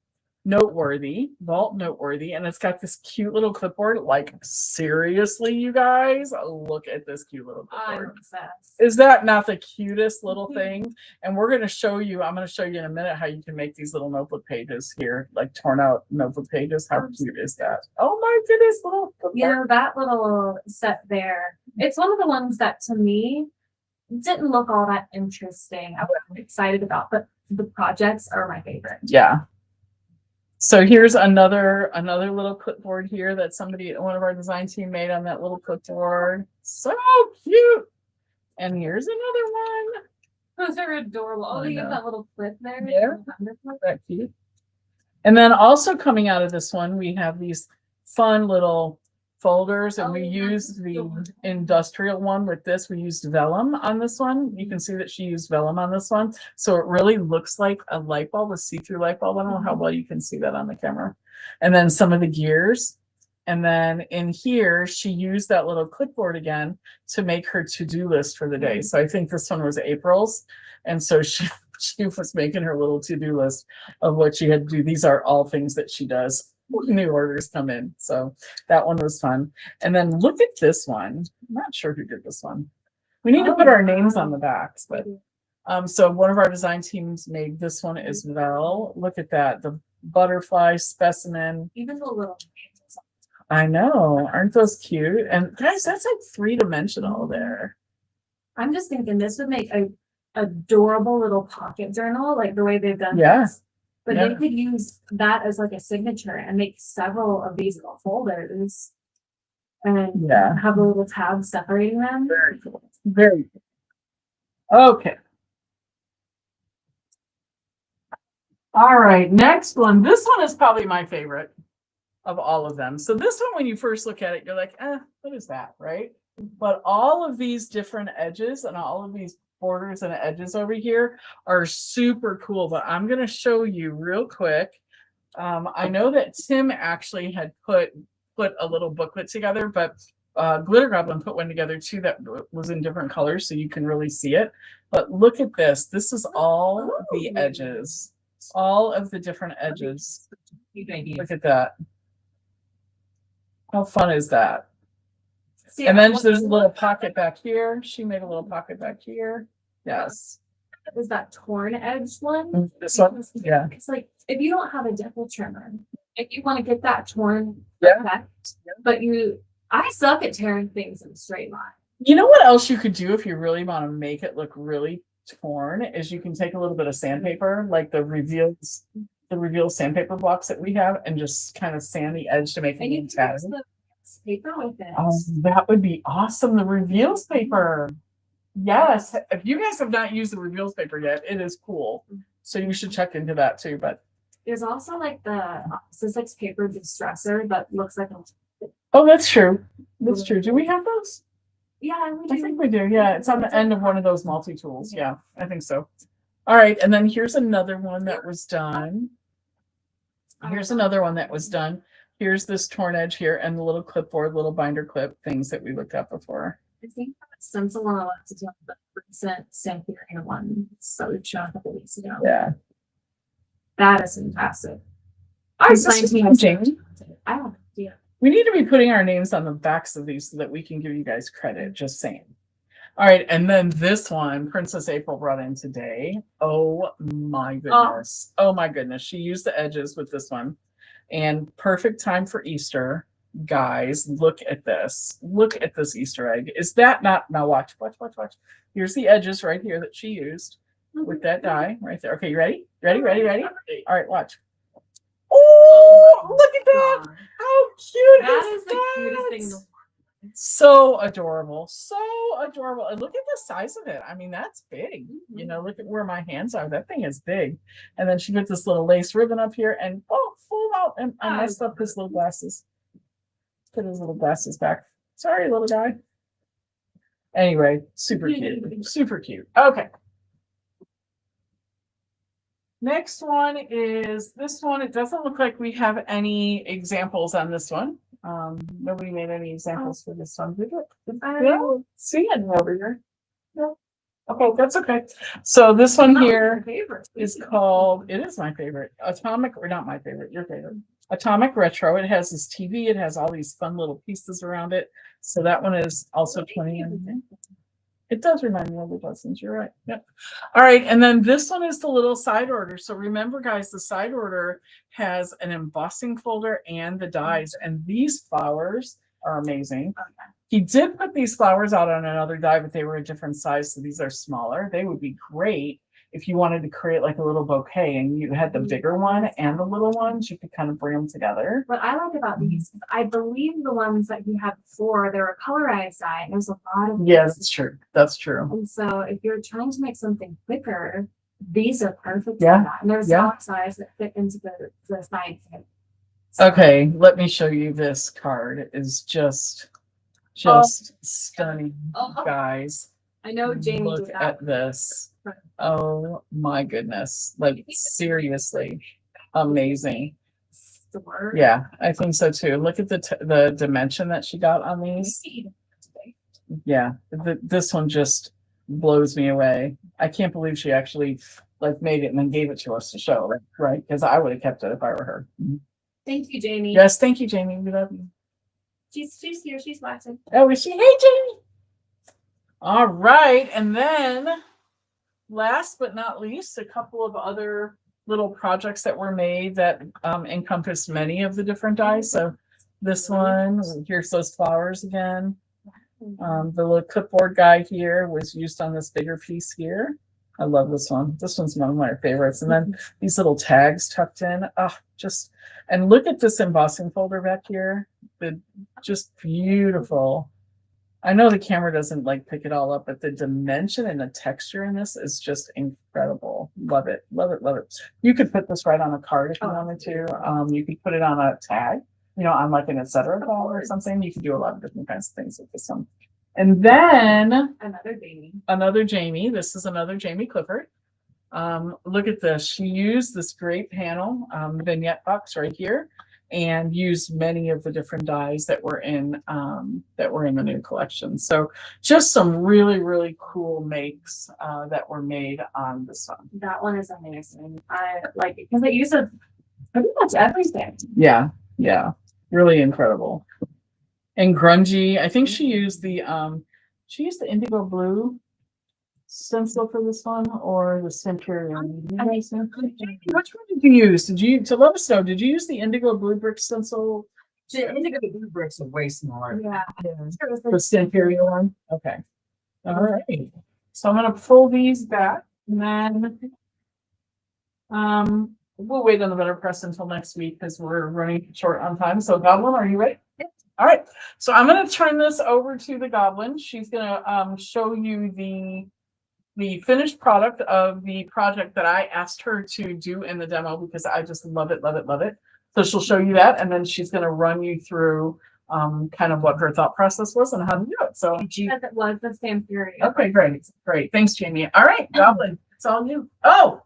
Vault Noteworthy, and it's got this cute little clipboard. Like, seriously, you guys, look at this cute little clipboard. I'm obsessed. Is that not the cutest little thing? And we're going to show you, I'm going to show you in a minute how you can make these little notebook pages here, like torn out notebook pages. How cute is that? Oh my goodness, little clipboard. You know, that little set there, it's one of the ones that to me didn't look all that interesting. I was excited about, but the projects are my favorite. Yeah. So here's another little clipboard here that one of our design team made on that little clipboard. So cute. And here's another one. Those are adorable. Oh, they have that little clip there. Yeah. That cute. And then also coming out of this one, we have these fun little folders, and we used the industrial one with this. We used vellum on this one. You can see that she used vellum on this one. So it really looks like a light bulb, a see-through light bulb. I don't know how well you can see that on the camera. And then some of the gears. And then in here, she used that little clipboard again to make her to-do list for the day. So I think this one was April's. And so she was making her little to-do list of what she had to do. These are all things that she does when new orders come in. So that one was fun. And then look at this one. I'm not sure who did this one. We need to put our names on the backs, but so one of our design teams made this one as well. Look at that. The butterfly specimen. Even the little. I know. Aren't those cute? And guys, that's like 3-dimensional there. I'm just thinking this would make a adorable little pocket journal, like the way they've done this. But they could use that as like a signature and make several of these little folders and have a little tab separating them. Very cool. Very cool. Okay. All right, next one. This one is probably my favorite of all of them. So this one, when you first look at it, you're like, what is that, right? But all of these different edges and all of these borders and edges over here are super cool. But I'm going to show you real quick. I know that Tim actually had put a little booklet together, but Glitter Goblin put one together too that was in different colors, so you can really see it. But look at this. This is all the edges, all of the different edges. Look at that. How fun is that? See, and then there's a little pocket back here. She made a little pocket back here. Yes. Is that torn edge one? This one? Yeah. It's like if you don't have a dimple trimmer, if you want to get that torn effect, but I suck at tearing things in a straight line. You know what else you could do if you really want to make it look really torn is you can take a little bit of sandpaper, like the reveal sandpaper blocks that we have, and just kind of sand the edge to make it look tattered. Paper with it. Oh, that would be awesome. The reveals paper. Yes. If you guys have not used the reveals paper yet, it is cool. So you should check into that too. But there's also like the Sizzix paper distressor that looks like a. Oh, that's true. That's true. Do we have those? Yeah, we do. I think we do. Yeah, it's on the end of one of those multi-tools. Yeah, I think so. All right, and then here's another one that was done. Here's another one that was done. Here's this torn edge here and the little clipboard, little binder clip things that we looked at before. I think that stencil one I'll have to do the recent Stamperian one. So we've shown a couple weeks ago. Yeah. That is fantastic. Our design team. I don't know. We need to be putting our names on the backs of these so that we can give you guys credit. Just saying. All right, and then this one, Princess April brought in today. Oh my goodness. Oh my goodness. She used the edges with this one. And perfect time for Easter. Guys, look at this. Look at this Easter egg. Is that not, now watch. Here's the edges right here that she used with that die right there. Okay, you ready? Ready? All right, watch. Oh, look at that. How cute that is the cutest thing in the world. So adorable. So adorable. And look at the size of it. I mean, that's big. You know, look at where my hands are. That thing is big. And then she put this little lace ribbon up here and full out. And I messed up his little glasses. Put his little glasses back. Sorry, little guy. Anyway, super cute. Super cute. Okay. Next one is this one. It doesn't look like we have any examples on this one. Nobody made any examples for this one, did it? I don't see any over here. No. Okay, that's okay. So this one here is called, it is my favorite, Atomic, or not my favorite, your favorite. Atomic Retro. It has this TV. It has all these fun little pieces around it. So that one is also 20. It does remind me of the Dozens. You're right. Yep. All right. And then this one is the little side order. So remember, guys, the side order has an embossing folder and the dies. And these flowers are amazing. Okay. He did put these flowers out on another die, but they were a different size. So these are smaller. They would be great if you wanted to create like a little bouquet and you had the bigger one and the little ones, you could kind of bring them together. What I like about these, I believe the ones that you had before, they were colorized dye. There's a lot of Yeah, these. that's true. That's true. And so if you're trying to make something quicker, these are perfect Yeah, for that. And there's yeah. small size that fit into the side fit. So, Okay, let me show you this card. It is just stunning, Oh. guys. I know Jamie Look did that. at this. Oh my goodness. Like seriously amazing. Store. Yeah, I think so too. Look at the dimension that she got on these. Yeah, this one just blows me away. I can't believe she actually like made it and then gave it to us to show, right? Because I would have kept it if I were her. Thank you, Jamie. Yes, thank you, Jamie. We love you. She's here. She's watching. Oh, is she? Hey, Jamie. All right, and then last but not least, a couple of other little projects that were made that encompass many of the different dyes. So this one, here's those flowers again. The little clipboard guy here was used on this bigger piece here. I love this one. This one's one of my favorites. And then these little tags tucked in. Oh, and look at this embossing folder back here. Just beautiful. I know the camera doesn't like pick it all up, but the dimension and the texture in this is just incredible. Love it, love it, love it. You could put this right on a card if you wanted to. You could put it on a tag, on like an etc. tag or something. You could do a lot of different kinds of things with this one. And then another Jamie. This is another Jamie Clifford. Look at this. She used this great panel vignette box right here, and used many of the different dyes that were in the new collection. So just some really, really cool makes that were made on this one. That one is amazing. I like it because I use it pretty much everything. Yeah, really incredible. And grungy. I think she used the indigo blue stencil for this one, or the Centurion. Which one did you use? To let us know, did you use the indigo blue brick stencil? The indigo blue bricks are way smaller. Yeah. The Centurion one? Okay. All right. So I'm gonna pull these back, and then we'll wait on the better press until next week because we're running short on time. So Goblin, are you ready? All right. So I'm gonna turn this over to the Goblin. She's gonna show you the finished product of the project that I asked her to do in the demo because I just love it, love it, love it. So she'll show you that, and then she's going to run you through kind of what her thought process was and how to do it. So it was the same period. Okay, great. Thanks, Jamie. All right, Goblin, it's all you. Oh,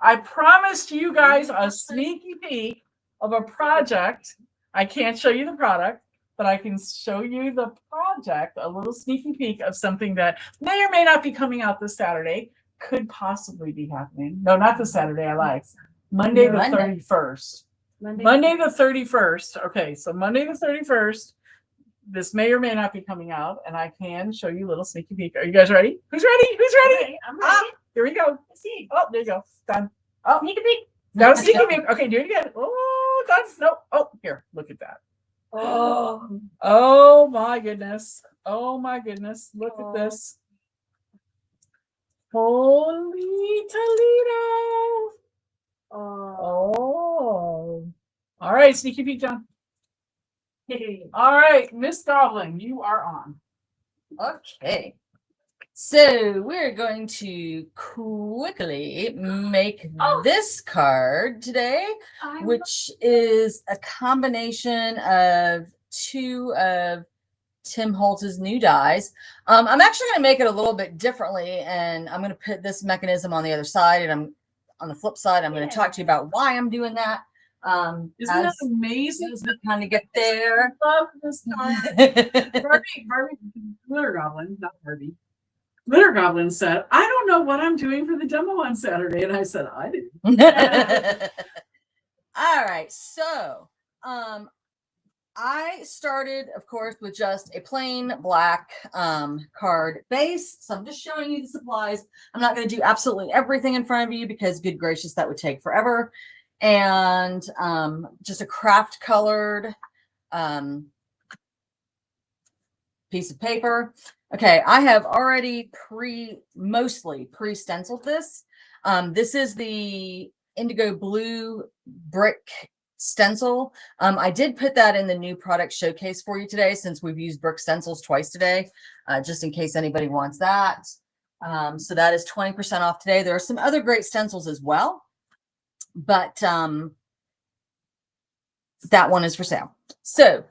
I promised you guys a sneaky peek of a project. I can't show you the product, but I can show you the project, a little sneaky peek of something that may or may not be coming out this Saturday, could possibly be happening. No, not this Saturday, I lied. Monday the 31st. Monday the 31st. Okay, so Monday the 31st, this may or may not be coming out, and I can show you a little sneaky peek. Are you guys ready? Who's ready? Okay, I'm ready. Here we go. Let's see. Oh, there you go. Done. Oh, Sneak a peek. that was sneaky peek. Okay, do it again. Oh, done. No. Oh, here, look at that. Oh my goodness. Oh my goodness. Look at this. Holy Toledo. Oh. All right, sneaky peek, John. All right, Miss Goblin, you are on. Okay. So we're going to quickly make this card today, which is a combination of two of Tim Holtz's new dies. I'm actually going to make it a little bit differently, and I'm going to put this mechanism on the other side, and I'm on the flip side. I'm going to talk to you about why I'm doing that. Isn't that amazing? As we kind of get there. I love this time. Barbie, Glitter Goblin, not Barbie. Glitter Goblin said, I don't know what I'm doing for the demo on Saturday. And I said, I do. All right. So I started, of course, with just a plain black card base. So I'm just showing you the supplies. I'm not going to do absolutely everything in front of you because, good gracious, that would take forever. And just a craft colored piece of paper. Okay, I have already mostly pre-stenciled this. This is the indigo blue brick stencil. I did put that in the new product showcase for you today, since we've used brick stencils twice today, just in case anybody wants that. So that is 20% off today. There are some other great stencils as well, but that one is for sale. So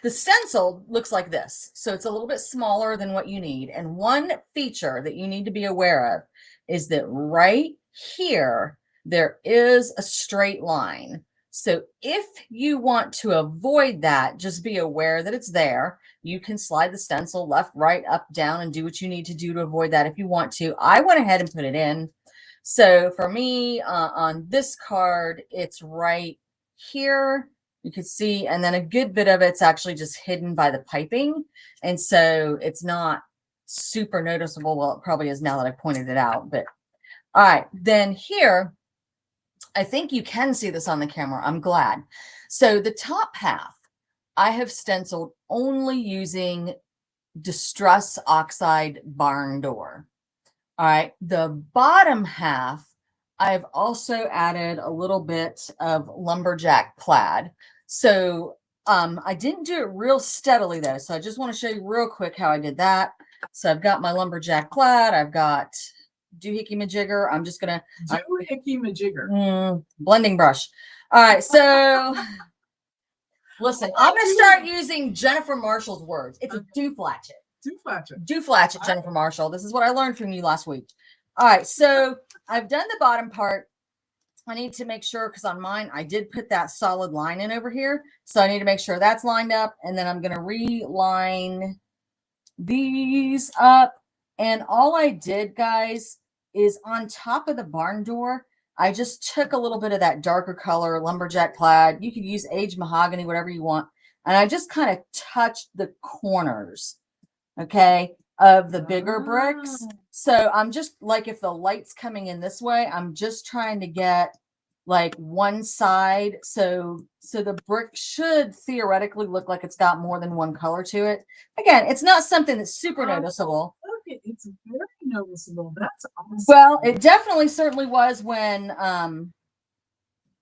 the stencil looks like this. So it's a little bit smaller than what you need. And one feature that you need to be aware of is that right here, there is a straight line. So if you want to avoid that, just be aware that it's there. You can slide the stencil left, right, up, down, and do what you need to do to avoid that if you want to. I went ahead and put it in. So for me, on this card, it's right here. You can see, and then a good bit of it's actually just hidden by the piping. And so it's not super noticeable. Well, it probably is now that I pointed it out, but all right, then here, I think you can see this on the camera. I'm glad. So the top half, I have stenciled only using Distress Oxide Barn Door. All right, the bottom half, I've also added a little bit of Lumberjack Plaid. So I didn't do it real steadily though. So I just want to show you real quick how I did that. So I've got my Lumberjack Plaid. I've got Doohickey Majigger. I'm just going to Doohickey Majigger. Blending brush. All right. So listen, I'm going to start using Jennifer Marshall's words. It's a dooflatchet. Dooflatchet, Jennifer Marshall. This is what I learned from you last week. All right. So I've done the bottom part. I need to make sure, because on mine, I did put that solid line in over here. So I need to make sure that's lined up. And then I'm going to reline these up. And all I did, guys, is on top of the barn door, I just took a little bit of that darker color, Lumberjack Plaid. You could use aged mahogany, whatever you want. And I just kind of touched the corners, okay, of the bigger bricks. So I'm just like, if the light's coming in this way, I'm just trying to get like one side. So the brick should theoretically look like it's got more than one color to it. Again, it's not something that's super noticeable. Okay, it's very noticeable. That's awesome. Well, it definitely certainly was when I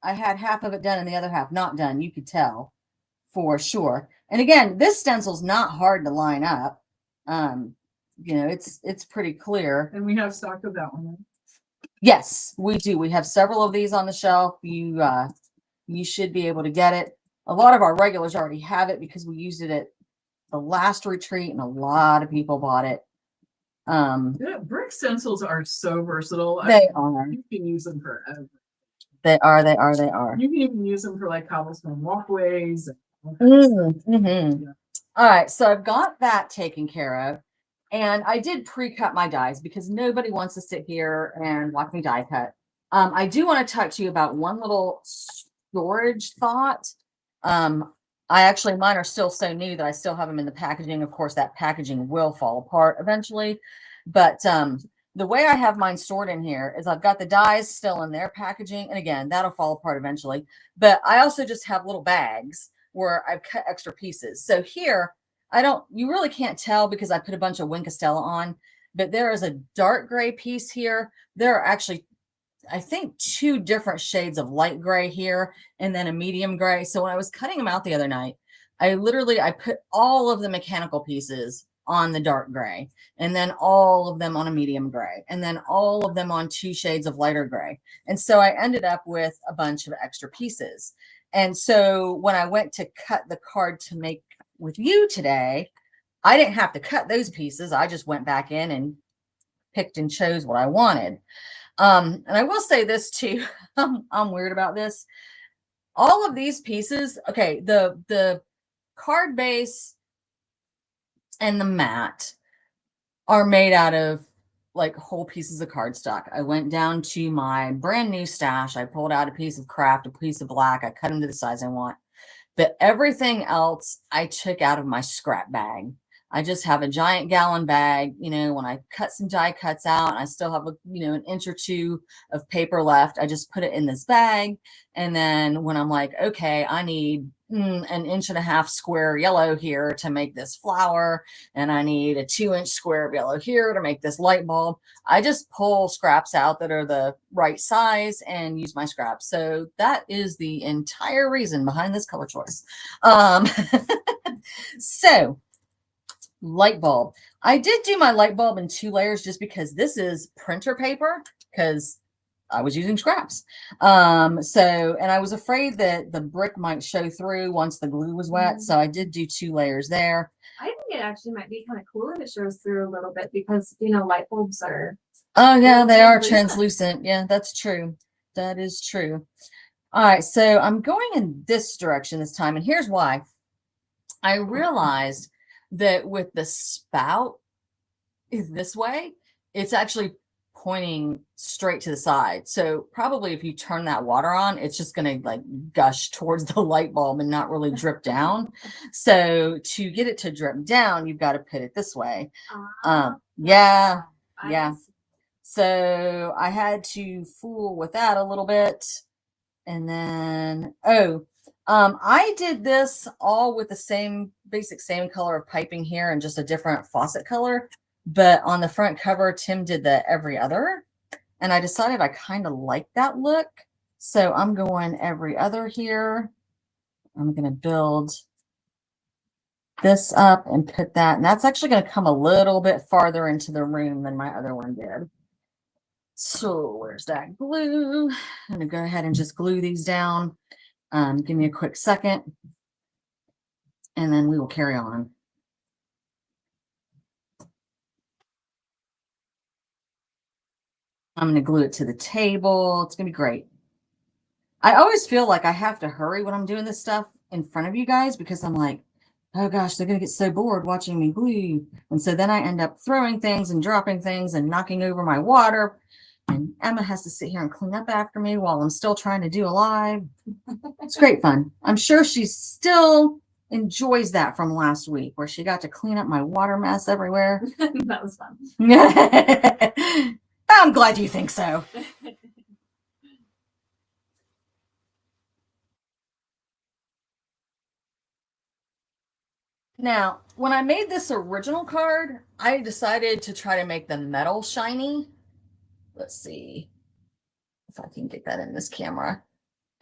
had half of it done and the other half not done. You could tell for sure. And again, this stencil's not hard to line up. You know, it's pretty clear. And we have stock of that one. Right? Yes, we do. We have several of these on the shelf. You should be able to get it. A lot of our regulars already have it because we used it at the last retreat and a lot of people bought it. Yeah, brick stencils are so versatile. They are. You can use them for everything. They are. You can even use them for like cobblestone walkways. Yeah. All right, so I've got that taken care of. And I did pre-cut my dies because nobody wants to sit here and watch me die cut. I do want to talk to you about one little storage thought. I actually, mine are still so new that I still have them in the packaging. Of course, that packaging will fall apart eventually. But the way I have mine stored in here is I've got the dies still in their packaging. And again, that'll fall apart eventually. But I also just have little bags where I've cut extra pieces. So here, you really can't tell because I put a bunch of Wink Estella on, but there is a dark gray piece here. There are actually, I think, 2 different shades of light gray here and then a medium gray. So when I was cutting them out the other night, I put all of the mechanical pieces on the dark gray and then all of them on a medium gray and then all of them on 2 shades of lighter gray. And so I ended up with a bunch of extra pieces. And so when I went to cut the card to make with you today, I didn't have to cut those pieces. I just went back in and picked and chose what I wanted. And I will say this too. I'm weird about this. All of these pieces, okay, the card base and the mat are made out of like whole pieces of cardstock. I went down to my brand new stash. I pulled out a piece of craft, a piece of black. I cut them to the size I want. But everything else I took out of my scrap bag. I just have a giant gallon bag. You know, when I cut some die cuts out, and I still have an inch or 2 of paper left, I just put it in this bag. And then when I'm like, okay, I need an 1.5 inch square yellow here to make this flower, and I need a 2 inch square of yellow here to make this light bulb. I just pull scraps out that are the right size and use my scraps. So that is the entire reason behind this color choice. So light bulb. I did do my light bulb in 2 layers just because this is printer paper, because I was using scraps. And I was afraid that the brick might show through once the glue was wet. So I did do 2 layers there. I think it actually might be kind of cool if it shows through a little bit because, you know, light bulbs are. Oh yeah, they are translucent. Yeah, that's true. That is true. All right, so I'm going in this direction this time, and here's why. I realized that with the spout is this way, it's actually pointing straight to the side. So probably if you turn that water on, it's just going to like gush towards the light bulb and not really drip down. So to get it to drip down, you've got to put it this way. Yeah. So I had to fool with that a little bit. And then, I did this all with the same color of piping here and just a different faucet color. But on the front cover, Tim did the every other. And I decided I kind of like that look. So I'm going every other here. I'm going to build this up and put that. And that's actually going to come a little bit farther into the room than my other one did. So where's that glue? I'm going to go ahead and just glue these down. Give me a quick second. And then we will carry on. I'm going to glue it to the table. It's going to be great. I always feel like I have to hurry when I'm doing this stuff in front of you guys because I'm like, oh gosh, they're going to get so bored watching me glue. And so then I end up throwing things and dropping things and knocking over my water. And Emma has to sit here and clean up after me while I'm still trying to do a live. It's great fun. I'm sure she still enjoys that from last week where she got to clean up my water mess everywhere. That was fun. I'm glad you think so. Now, when I made this original card, I decided to try to make the metal shiny. Let's see if I can get that in this camera.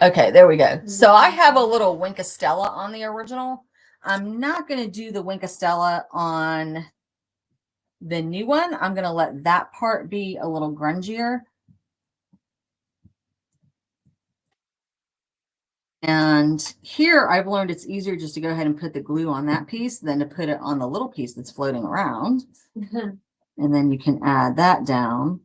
Okay, there we go. So I have a little Wink Stella on the original. I'm not going to do the Wink Stella on the new one. I'm going to let that part be a little grungier. And here I've learned it's easier just to go ahead and put the glue on that piece than to put it on the little piece that's floating around. And then you can add that down.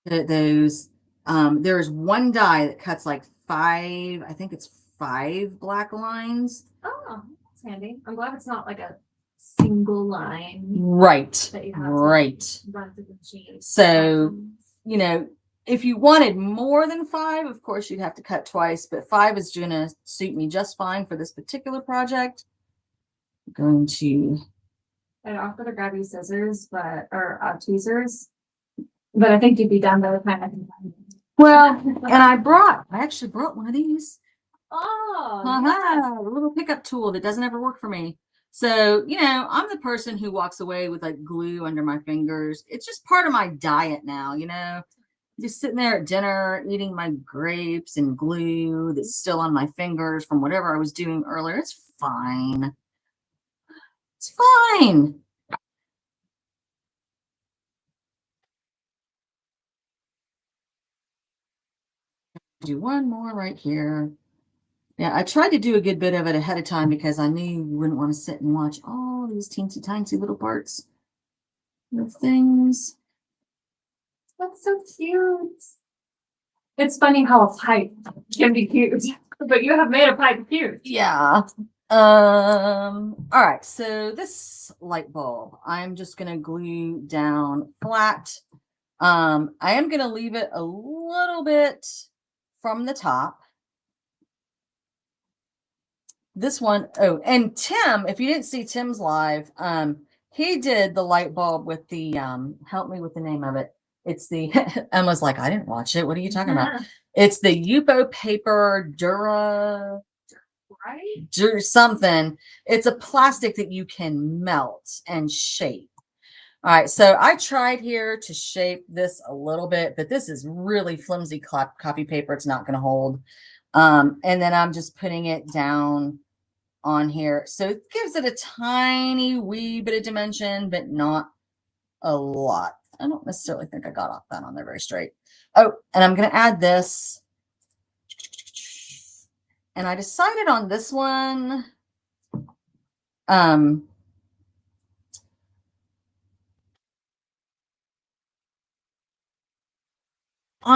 Those, there's one die that cuts like 5, I think it's 5 black lines. Oh, that's handy. I'm glad it's not like a single line. Right. That you have right. to run through the machine. So, you know, if you wanted more than 5, of course, you'd have to cut twice, but 5 is going to suit me just fine for this particular project. I'm going to. I'd offer to grab you scissors, or tweezers, but I think you'd be done by the time I can find it. Well, and I actually brought one of these. Oh, A little pickup tool that doesn't ever work for me. So, you know, I'm the person who walks away with like glue under my fingers. It's just part of my diet now, you know, just sitting there at dinner, eating my grapes and glue that's still on my fingers from whatever I was doing earlier. It's fine. It's fine. Do one more right here. Yeah, I tried to do a good bit of it ahead of time because I knew you wouldn't want to sit and watch all these teensy tiny little parts of things. that's so cute. It's funny how a pipe can be cute, but you have made a pipe cute. Yeah. All right. So this light bulb, I'm just going to glue down flat. I am going to leave it a little bit from the top. This one, oh, and Tim, if you didn't see Tim's live, he did the light bulb with the, help me with the name of it. It's the, Emma's like, I didn't watch it. What are you talking about? It's the Yupo paper Dura, Right? something. It's a plastic that you can melt and shape. All right, so I tried here to shape this a little bit, but this is really flimsy copy paper. It's not going to hold. And then I'm just putting it down on here. So it gives it a tiny wee bit of dimension, but not a lot. I don't necessarily think I got that on there very straight. Oh, and I'm going to add this. And I decided on this one. On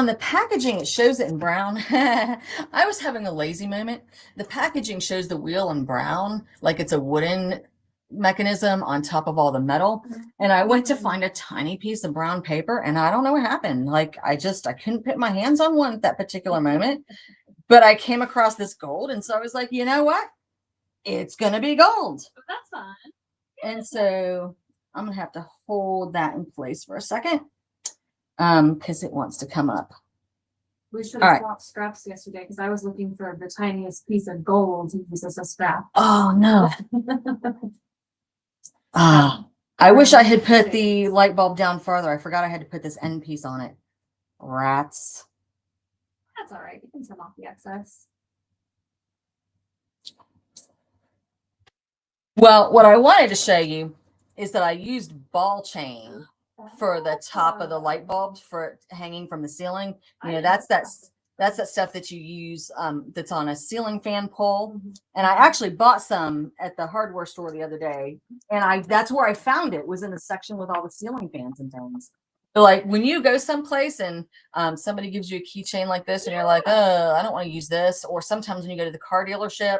the packaging, it shows it in brown. I was having a lazy moment. The packaging shows the wheel in brown, like it's a wooden mechanism on top of all the metal. And I went to find a tiny piece of brown paper, and I don't know what happened. Like I couldn't put my hands on one at that particular moment. But I came across this gold, and so I was like, you know what? It's gonna be gold. That's fun. And so I'm gonna have to hold that in place for a second. Because it wants to come up. We should have swapped scraps yesterday because I was looking for the tiniest piece of gold to use as a scrap. Oh no. I wish I had put the light bulb down farther. I forgot I had to put this end piece on it. Rats. That's all right. You can trim off the excess. Well, what I wanted to show you is that I used ball chain for the top of the light bulbs for it hanging from the ceiling. You know, that's that stuff that you use that's on a ceiling fan pole. And I actually bought some at the hardware store the other day, and that's where I found it, was in the section with all the ceiling fans and things. So like when you go someplace and somebody gives you a keychain like this and you're like, oh, I don't want to use this. Or sometimes when you go to the car dealership,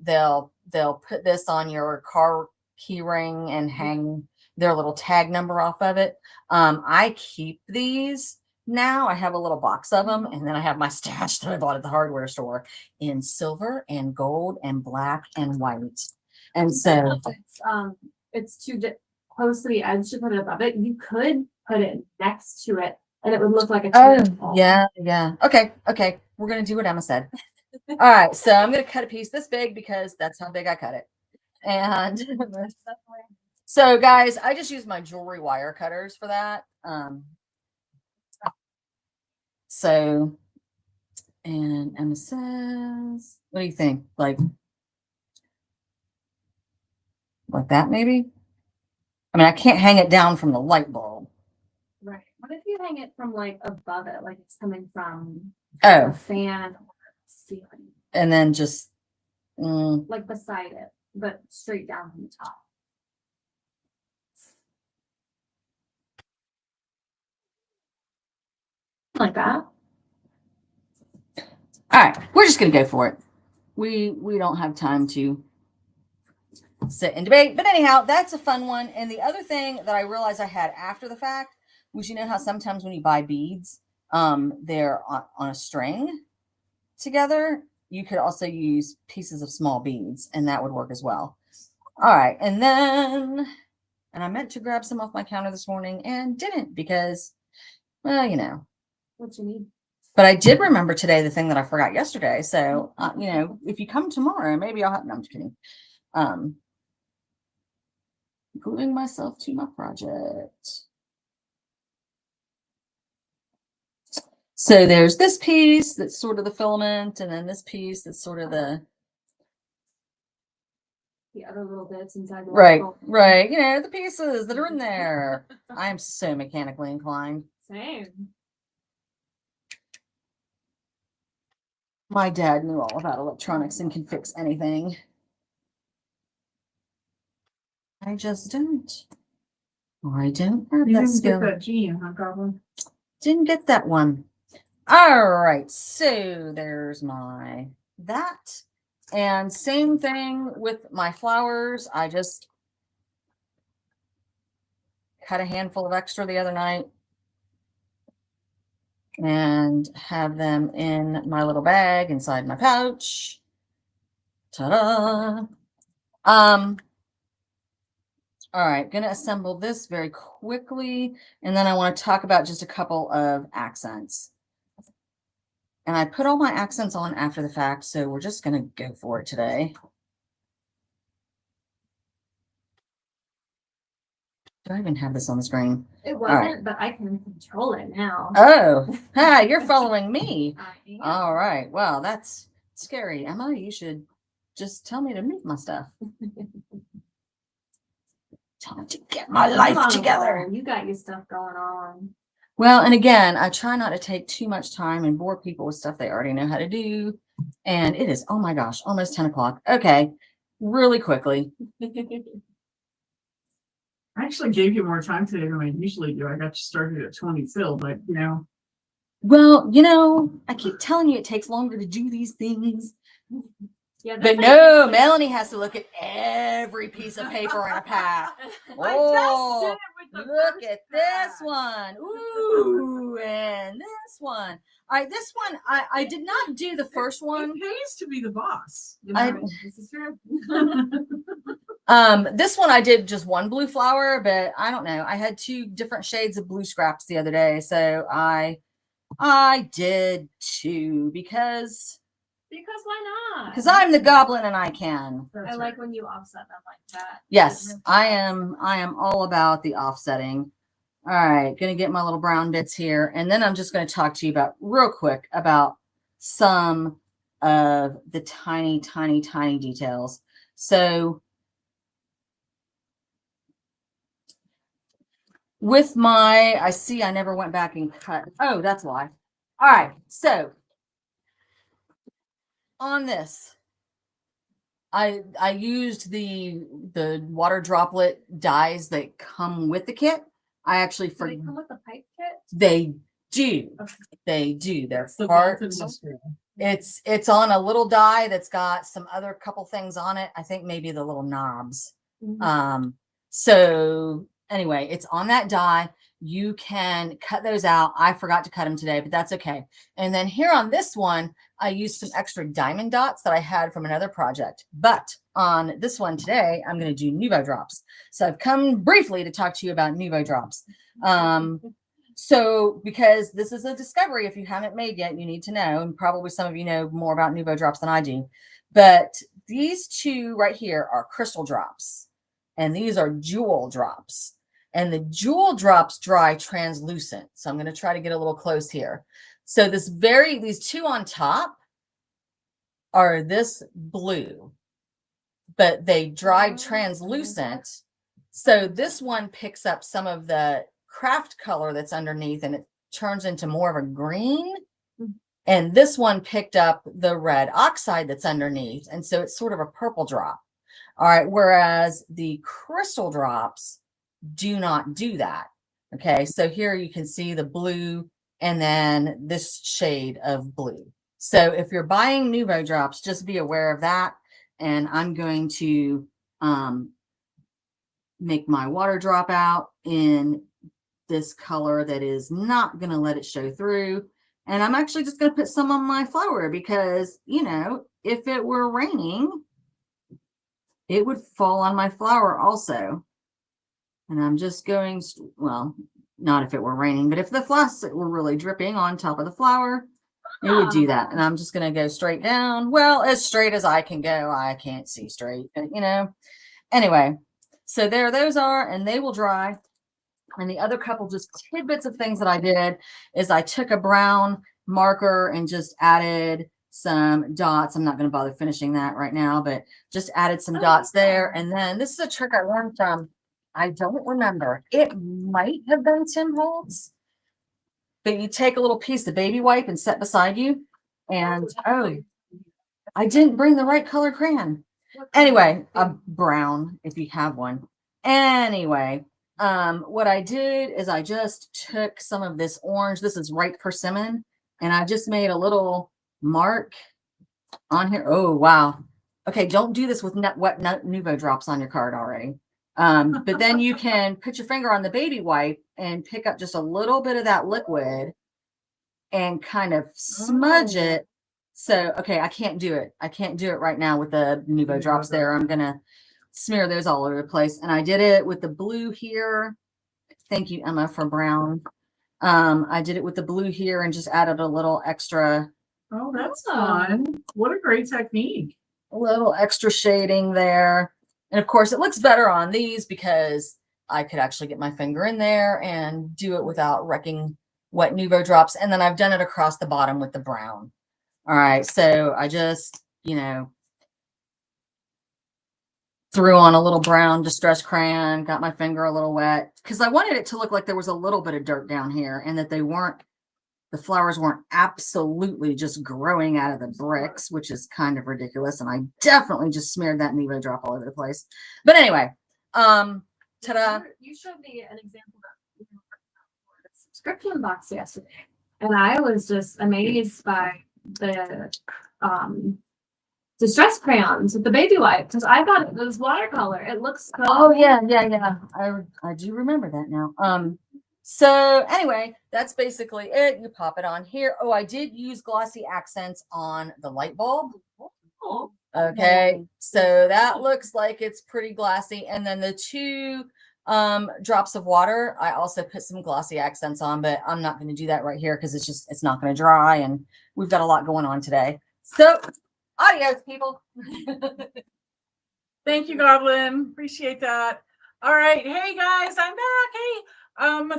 they'll put this on your car key ring and hang their little tag number off of it. I keep these now. I have a little box of them, and then I have my stash that I bought at the hardware store in silver and gold and black and white. And so it's too close to the edge to put it above it. You could put it next to it, and it would look like a oh, yeah. Okay. We're gonna do what Emma said. All right, so I'm gonna cut a piece this big because that's how big I cut it. And so guys, I just use my jewelry wire cutters for that. So, and Emma says, what do you think? Like that maybe? I mean, I can't hang it down from the light bulb. Right. What if you hang it from like above it, like it's coming from a fan or ceiling? And then just like beside it, but straight down from the top. Like that. All right, we're just gonna go for it. We don't have time to sit and debate, but anyhow, that's a fun one. And the other thing that I realized I had after the fact was, you know how sometimes when you buy beads, they're on a string together. You could also use pieces of small beads, and that would work as well. All right, and I meant to grab some off my counter this morning and didn't because, well, you know. What you need. But I did remember today the thing that I forgot yesterday. So, you know, if you come tomorrow, maybe I'll have, no, I'm just kidding. Gluing myself to my project. So there's this piece that's sort of the filament, and then this piece that's sort of the other little bits inside the right. You know, the pieces that are in there. I am so mechanically inclined. Same. My dad knew all about electronics and can fix anything. I just don't. I don't have that skill. Didn't get that one. All right, so there's that. And same thing with my flowers. I just cut a handful of extra the other night and have them in my little bag inside my pouch. Ta-da! All right, going to assemble this very quickly, and then I want to talk about just a couple of accents. And I put all my accents on after the fact, so we're just going to go for it today. Do I even have this on the screen? It wasn't, but I can control it now. Oh, hi, you're following me. I am. All right. Well, that's scary. Emma, you should just tell me to move my stuff. Tell me to get my Come life on, together. Nicole, you got your stuff going on. Well, and again, I try not to take too much time and bore people with stuff they already know how to do. And it is, oh my gosh, almost 10 o'clock. Okay, really quickly. I actually gave you more time today than I usually do. I got you started at 20 till, but you know. Well, you know, I keep telling you it takes longer to do these things. Yeah, But no, Melanie has to look at every piece of paper in a pack. Oh, look at this one. Ooh, and this one. All right, this one, I did not do the first one. It pays to be the boss. You know, this is true. This one I did just one blue flower, but I don't know. I had 2 different shades of blue scraps the other day, so I did 2 because why not? Because I'm the goblin and I can. I like when you offset them like that. Yes, I am all about the offsetting. All right, gonna get my little brown bits here, and then I'm just going to talk to you about real quick about some of the tiny details. So with my, I see I never went back and cut. Oh, that's why. All right, so on this, I used the water droplet dyes that come with the kit. I actually Do they come with the pipe kit? They do. Okay. They do. They're The part. Bolton It's on a little die that's got some other couple things on it. I think maybe the little knobs. So anyway, it's on that die. You can cut those out. I forgot to cut them today, but that's okay. And then here on this one, I used some extra diamond dots that I had from another project. But on this one today, I'm going to do Nuvo drops. So I've come briefly to talk to you about Nuvo drops. So because this is a discovery, if you haven't made yet, you need to know, and probably some of you know more about Nuvo drops than I do. But these 2 right here are crystal drops, and these are jewel drops. And the jewel drops dry translucent. So I'm going to try to get a little close here. So these 2 on top are this blue, but they dried translucent. So this one picks up some of the craft color that's underneath and it turns into more of a green. And this one picked up the red oxide that's underneath. And so it's sort of a purple drop. All right. Whereas the crystal drops do not do that. Okay. So here you can see the blue and then this shade of blue. So if you're buying Nuvo drops, just be aware of that. And I'm going to make my water drop out in this color that is not going to let it show through. And I'm actually just going to put some on my flower because, you know, if it were raining, it would fall on my flower also. And I'm just going, well, not if it were raining, but if the faucet were really dripping on top of the flower, it would do that. And I'm just going to go straight down. Well, as straight as I can go. I can't see straight, but you know, anyway, so there those are, and they will dry. And the other couple just tidbits of things that I did is I took a brown marker and just added some dots. I'm not going to bother finishing that right now, but just added some dots there. And then this is a trick I learned from, I don't remember. It might have been Tim Holtz, but you take a little piece of baby wipe and set beside you. And oh, I didn't bring the right color crayon. Anyway, a brown if you have one. Anyway, what I did is I just took some of this orange. This is ripe persimmon, and I just made a little mark on here. Oh, wow. Okay, don't do this with wet Nuvo drops on your card already. But then you can put your finger on the baby wipe and pick up just a little bit of that liquid and kind of smudge it. So, okay, I can't do it. I can't do it right now with the Nuvo drops there. I'm going to smear those all over the place. And I did it with the blue here. Thank you, Emma, for brown. I did it with the blue here and just added a little extra. Oh, that's fun. What a great technique. A little extra shading there. And of course, it looks better on these because I could actually get my finger in there and do it without wrecking wet Nuvo drops. And then I've done it across the bottom with the brown. All right, so I just, you know, threw on a little brown distress crayon, got my finger a little wet because I wanted it to look like there was a little bit of dirt down here and that the flowers weren't absolutely just growing out of the bricks, which is kind of ridiculous. And I definitely just smeared that Nuvo drop all over the place. But anyway, ta-da. You showed me an example of the subscription box yesterday, and I was just amazed by the distress crayons with the baby wipe because I thought it was watercolor. It looks so. Oh yeah. I do remember that now. So anyway, that's basically it. You pop it on here. Oh, I did use glossy accents on the light bulb. Oh. Okay, so that looks like it's pretty glossy. And then the 2 drops of water, I also put some glossy accents on, but I'm not going to do that right here because it's not going to dry. And we've got a lot going on today. So adios, people. Thank you, Goblin. Appreciate that. All right. Hey guys, I'm back. Hey.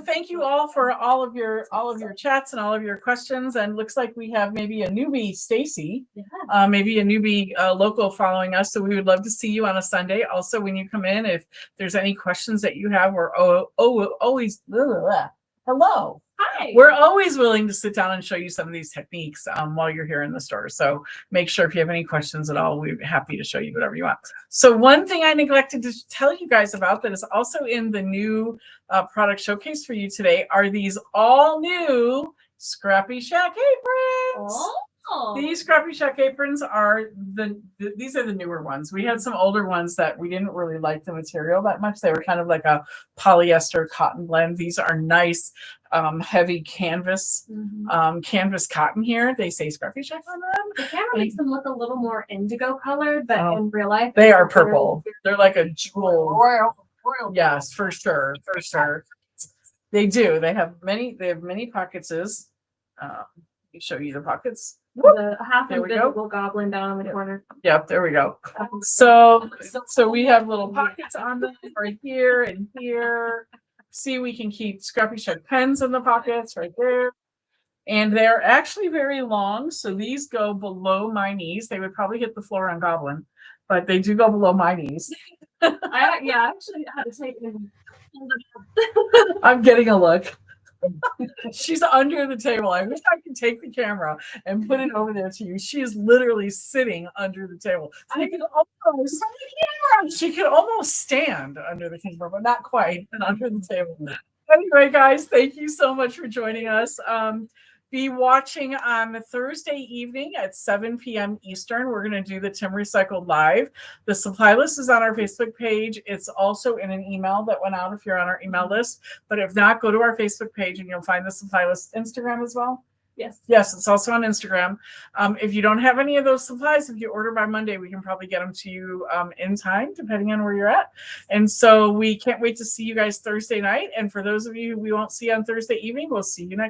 Thank you all for all of your chats and all of your questions. And looks like we have maybe a newbie, Stacy, maybe a newbie local following us. So we would love to see you on a Sunday. Also, when you come in, if there's any questions that you have, we're always hello. Hi. We're always willing to sit down and show you some of these techniques while you're here in the store. So make sure if you have any questions at all, we're happy to show you whatever you want. So one thing I neglected to tell you guys about that is also in the new product showcase for you today are these all new ScrappyShak aprons. Oh. These ScrappyShak aprons are these are the newer ones. We had some older ones that we didn't really like the material that much. They were kind of like a polyester cotton blend. These are nice, heavy canvas, canvas cotton here. They say ScrappyShak on them. The camera makes them look a little more indigo colored, but in real life, they are purple. They're like a jewel. Royal. Yes, for sure. They do. They have many pockets. Let me show you the pockets. The half There we invisible goblin down in the corner. Yep, there we go. So we have little pockets on them right here and here. See, we can keep ScrappyShak pens in the pockets right there. And they're actually very long. So these go below my knees. They would probably hit the floor on Goblin, but they do go below my knees. I actually had to take it. I'm getting a look. She's under the table. I wish I could take the camera and put it over there to you. She is literally sitting under the table. She could almost stand under the camera, but not quite, and under the table. Anyway, guys, thank you so much for joining us. Be watching on Thursday evening at 7 p.m. Eastern. We're going to do the Tim Recycled Live. The supply list is on our Facebook page. It's also in an email that went out if you're on our email list. But if not, go to our Facebook page and you'll find the supply list. Instagram as well? Yes. Yes, it's also on Instagram. If you don't have any of those supplies, if you order by Monday, we can probably get them to you in time, depending on where you're at. And so we can't wait to see you guys Thursday night. And for those of you who we won't see on Thursday evening, we'll see you next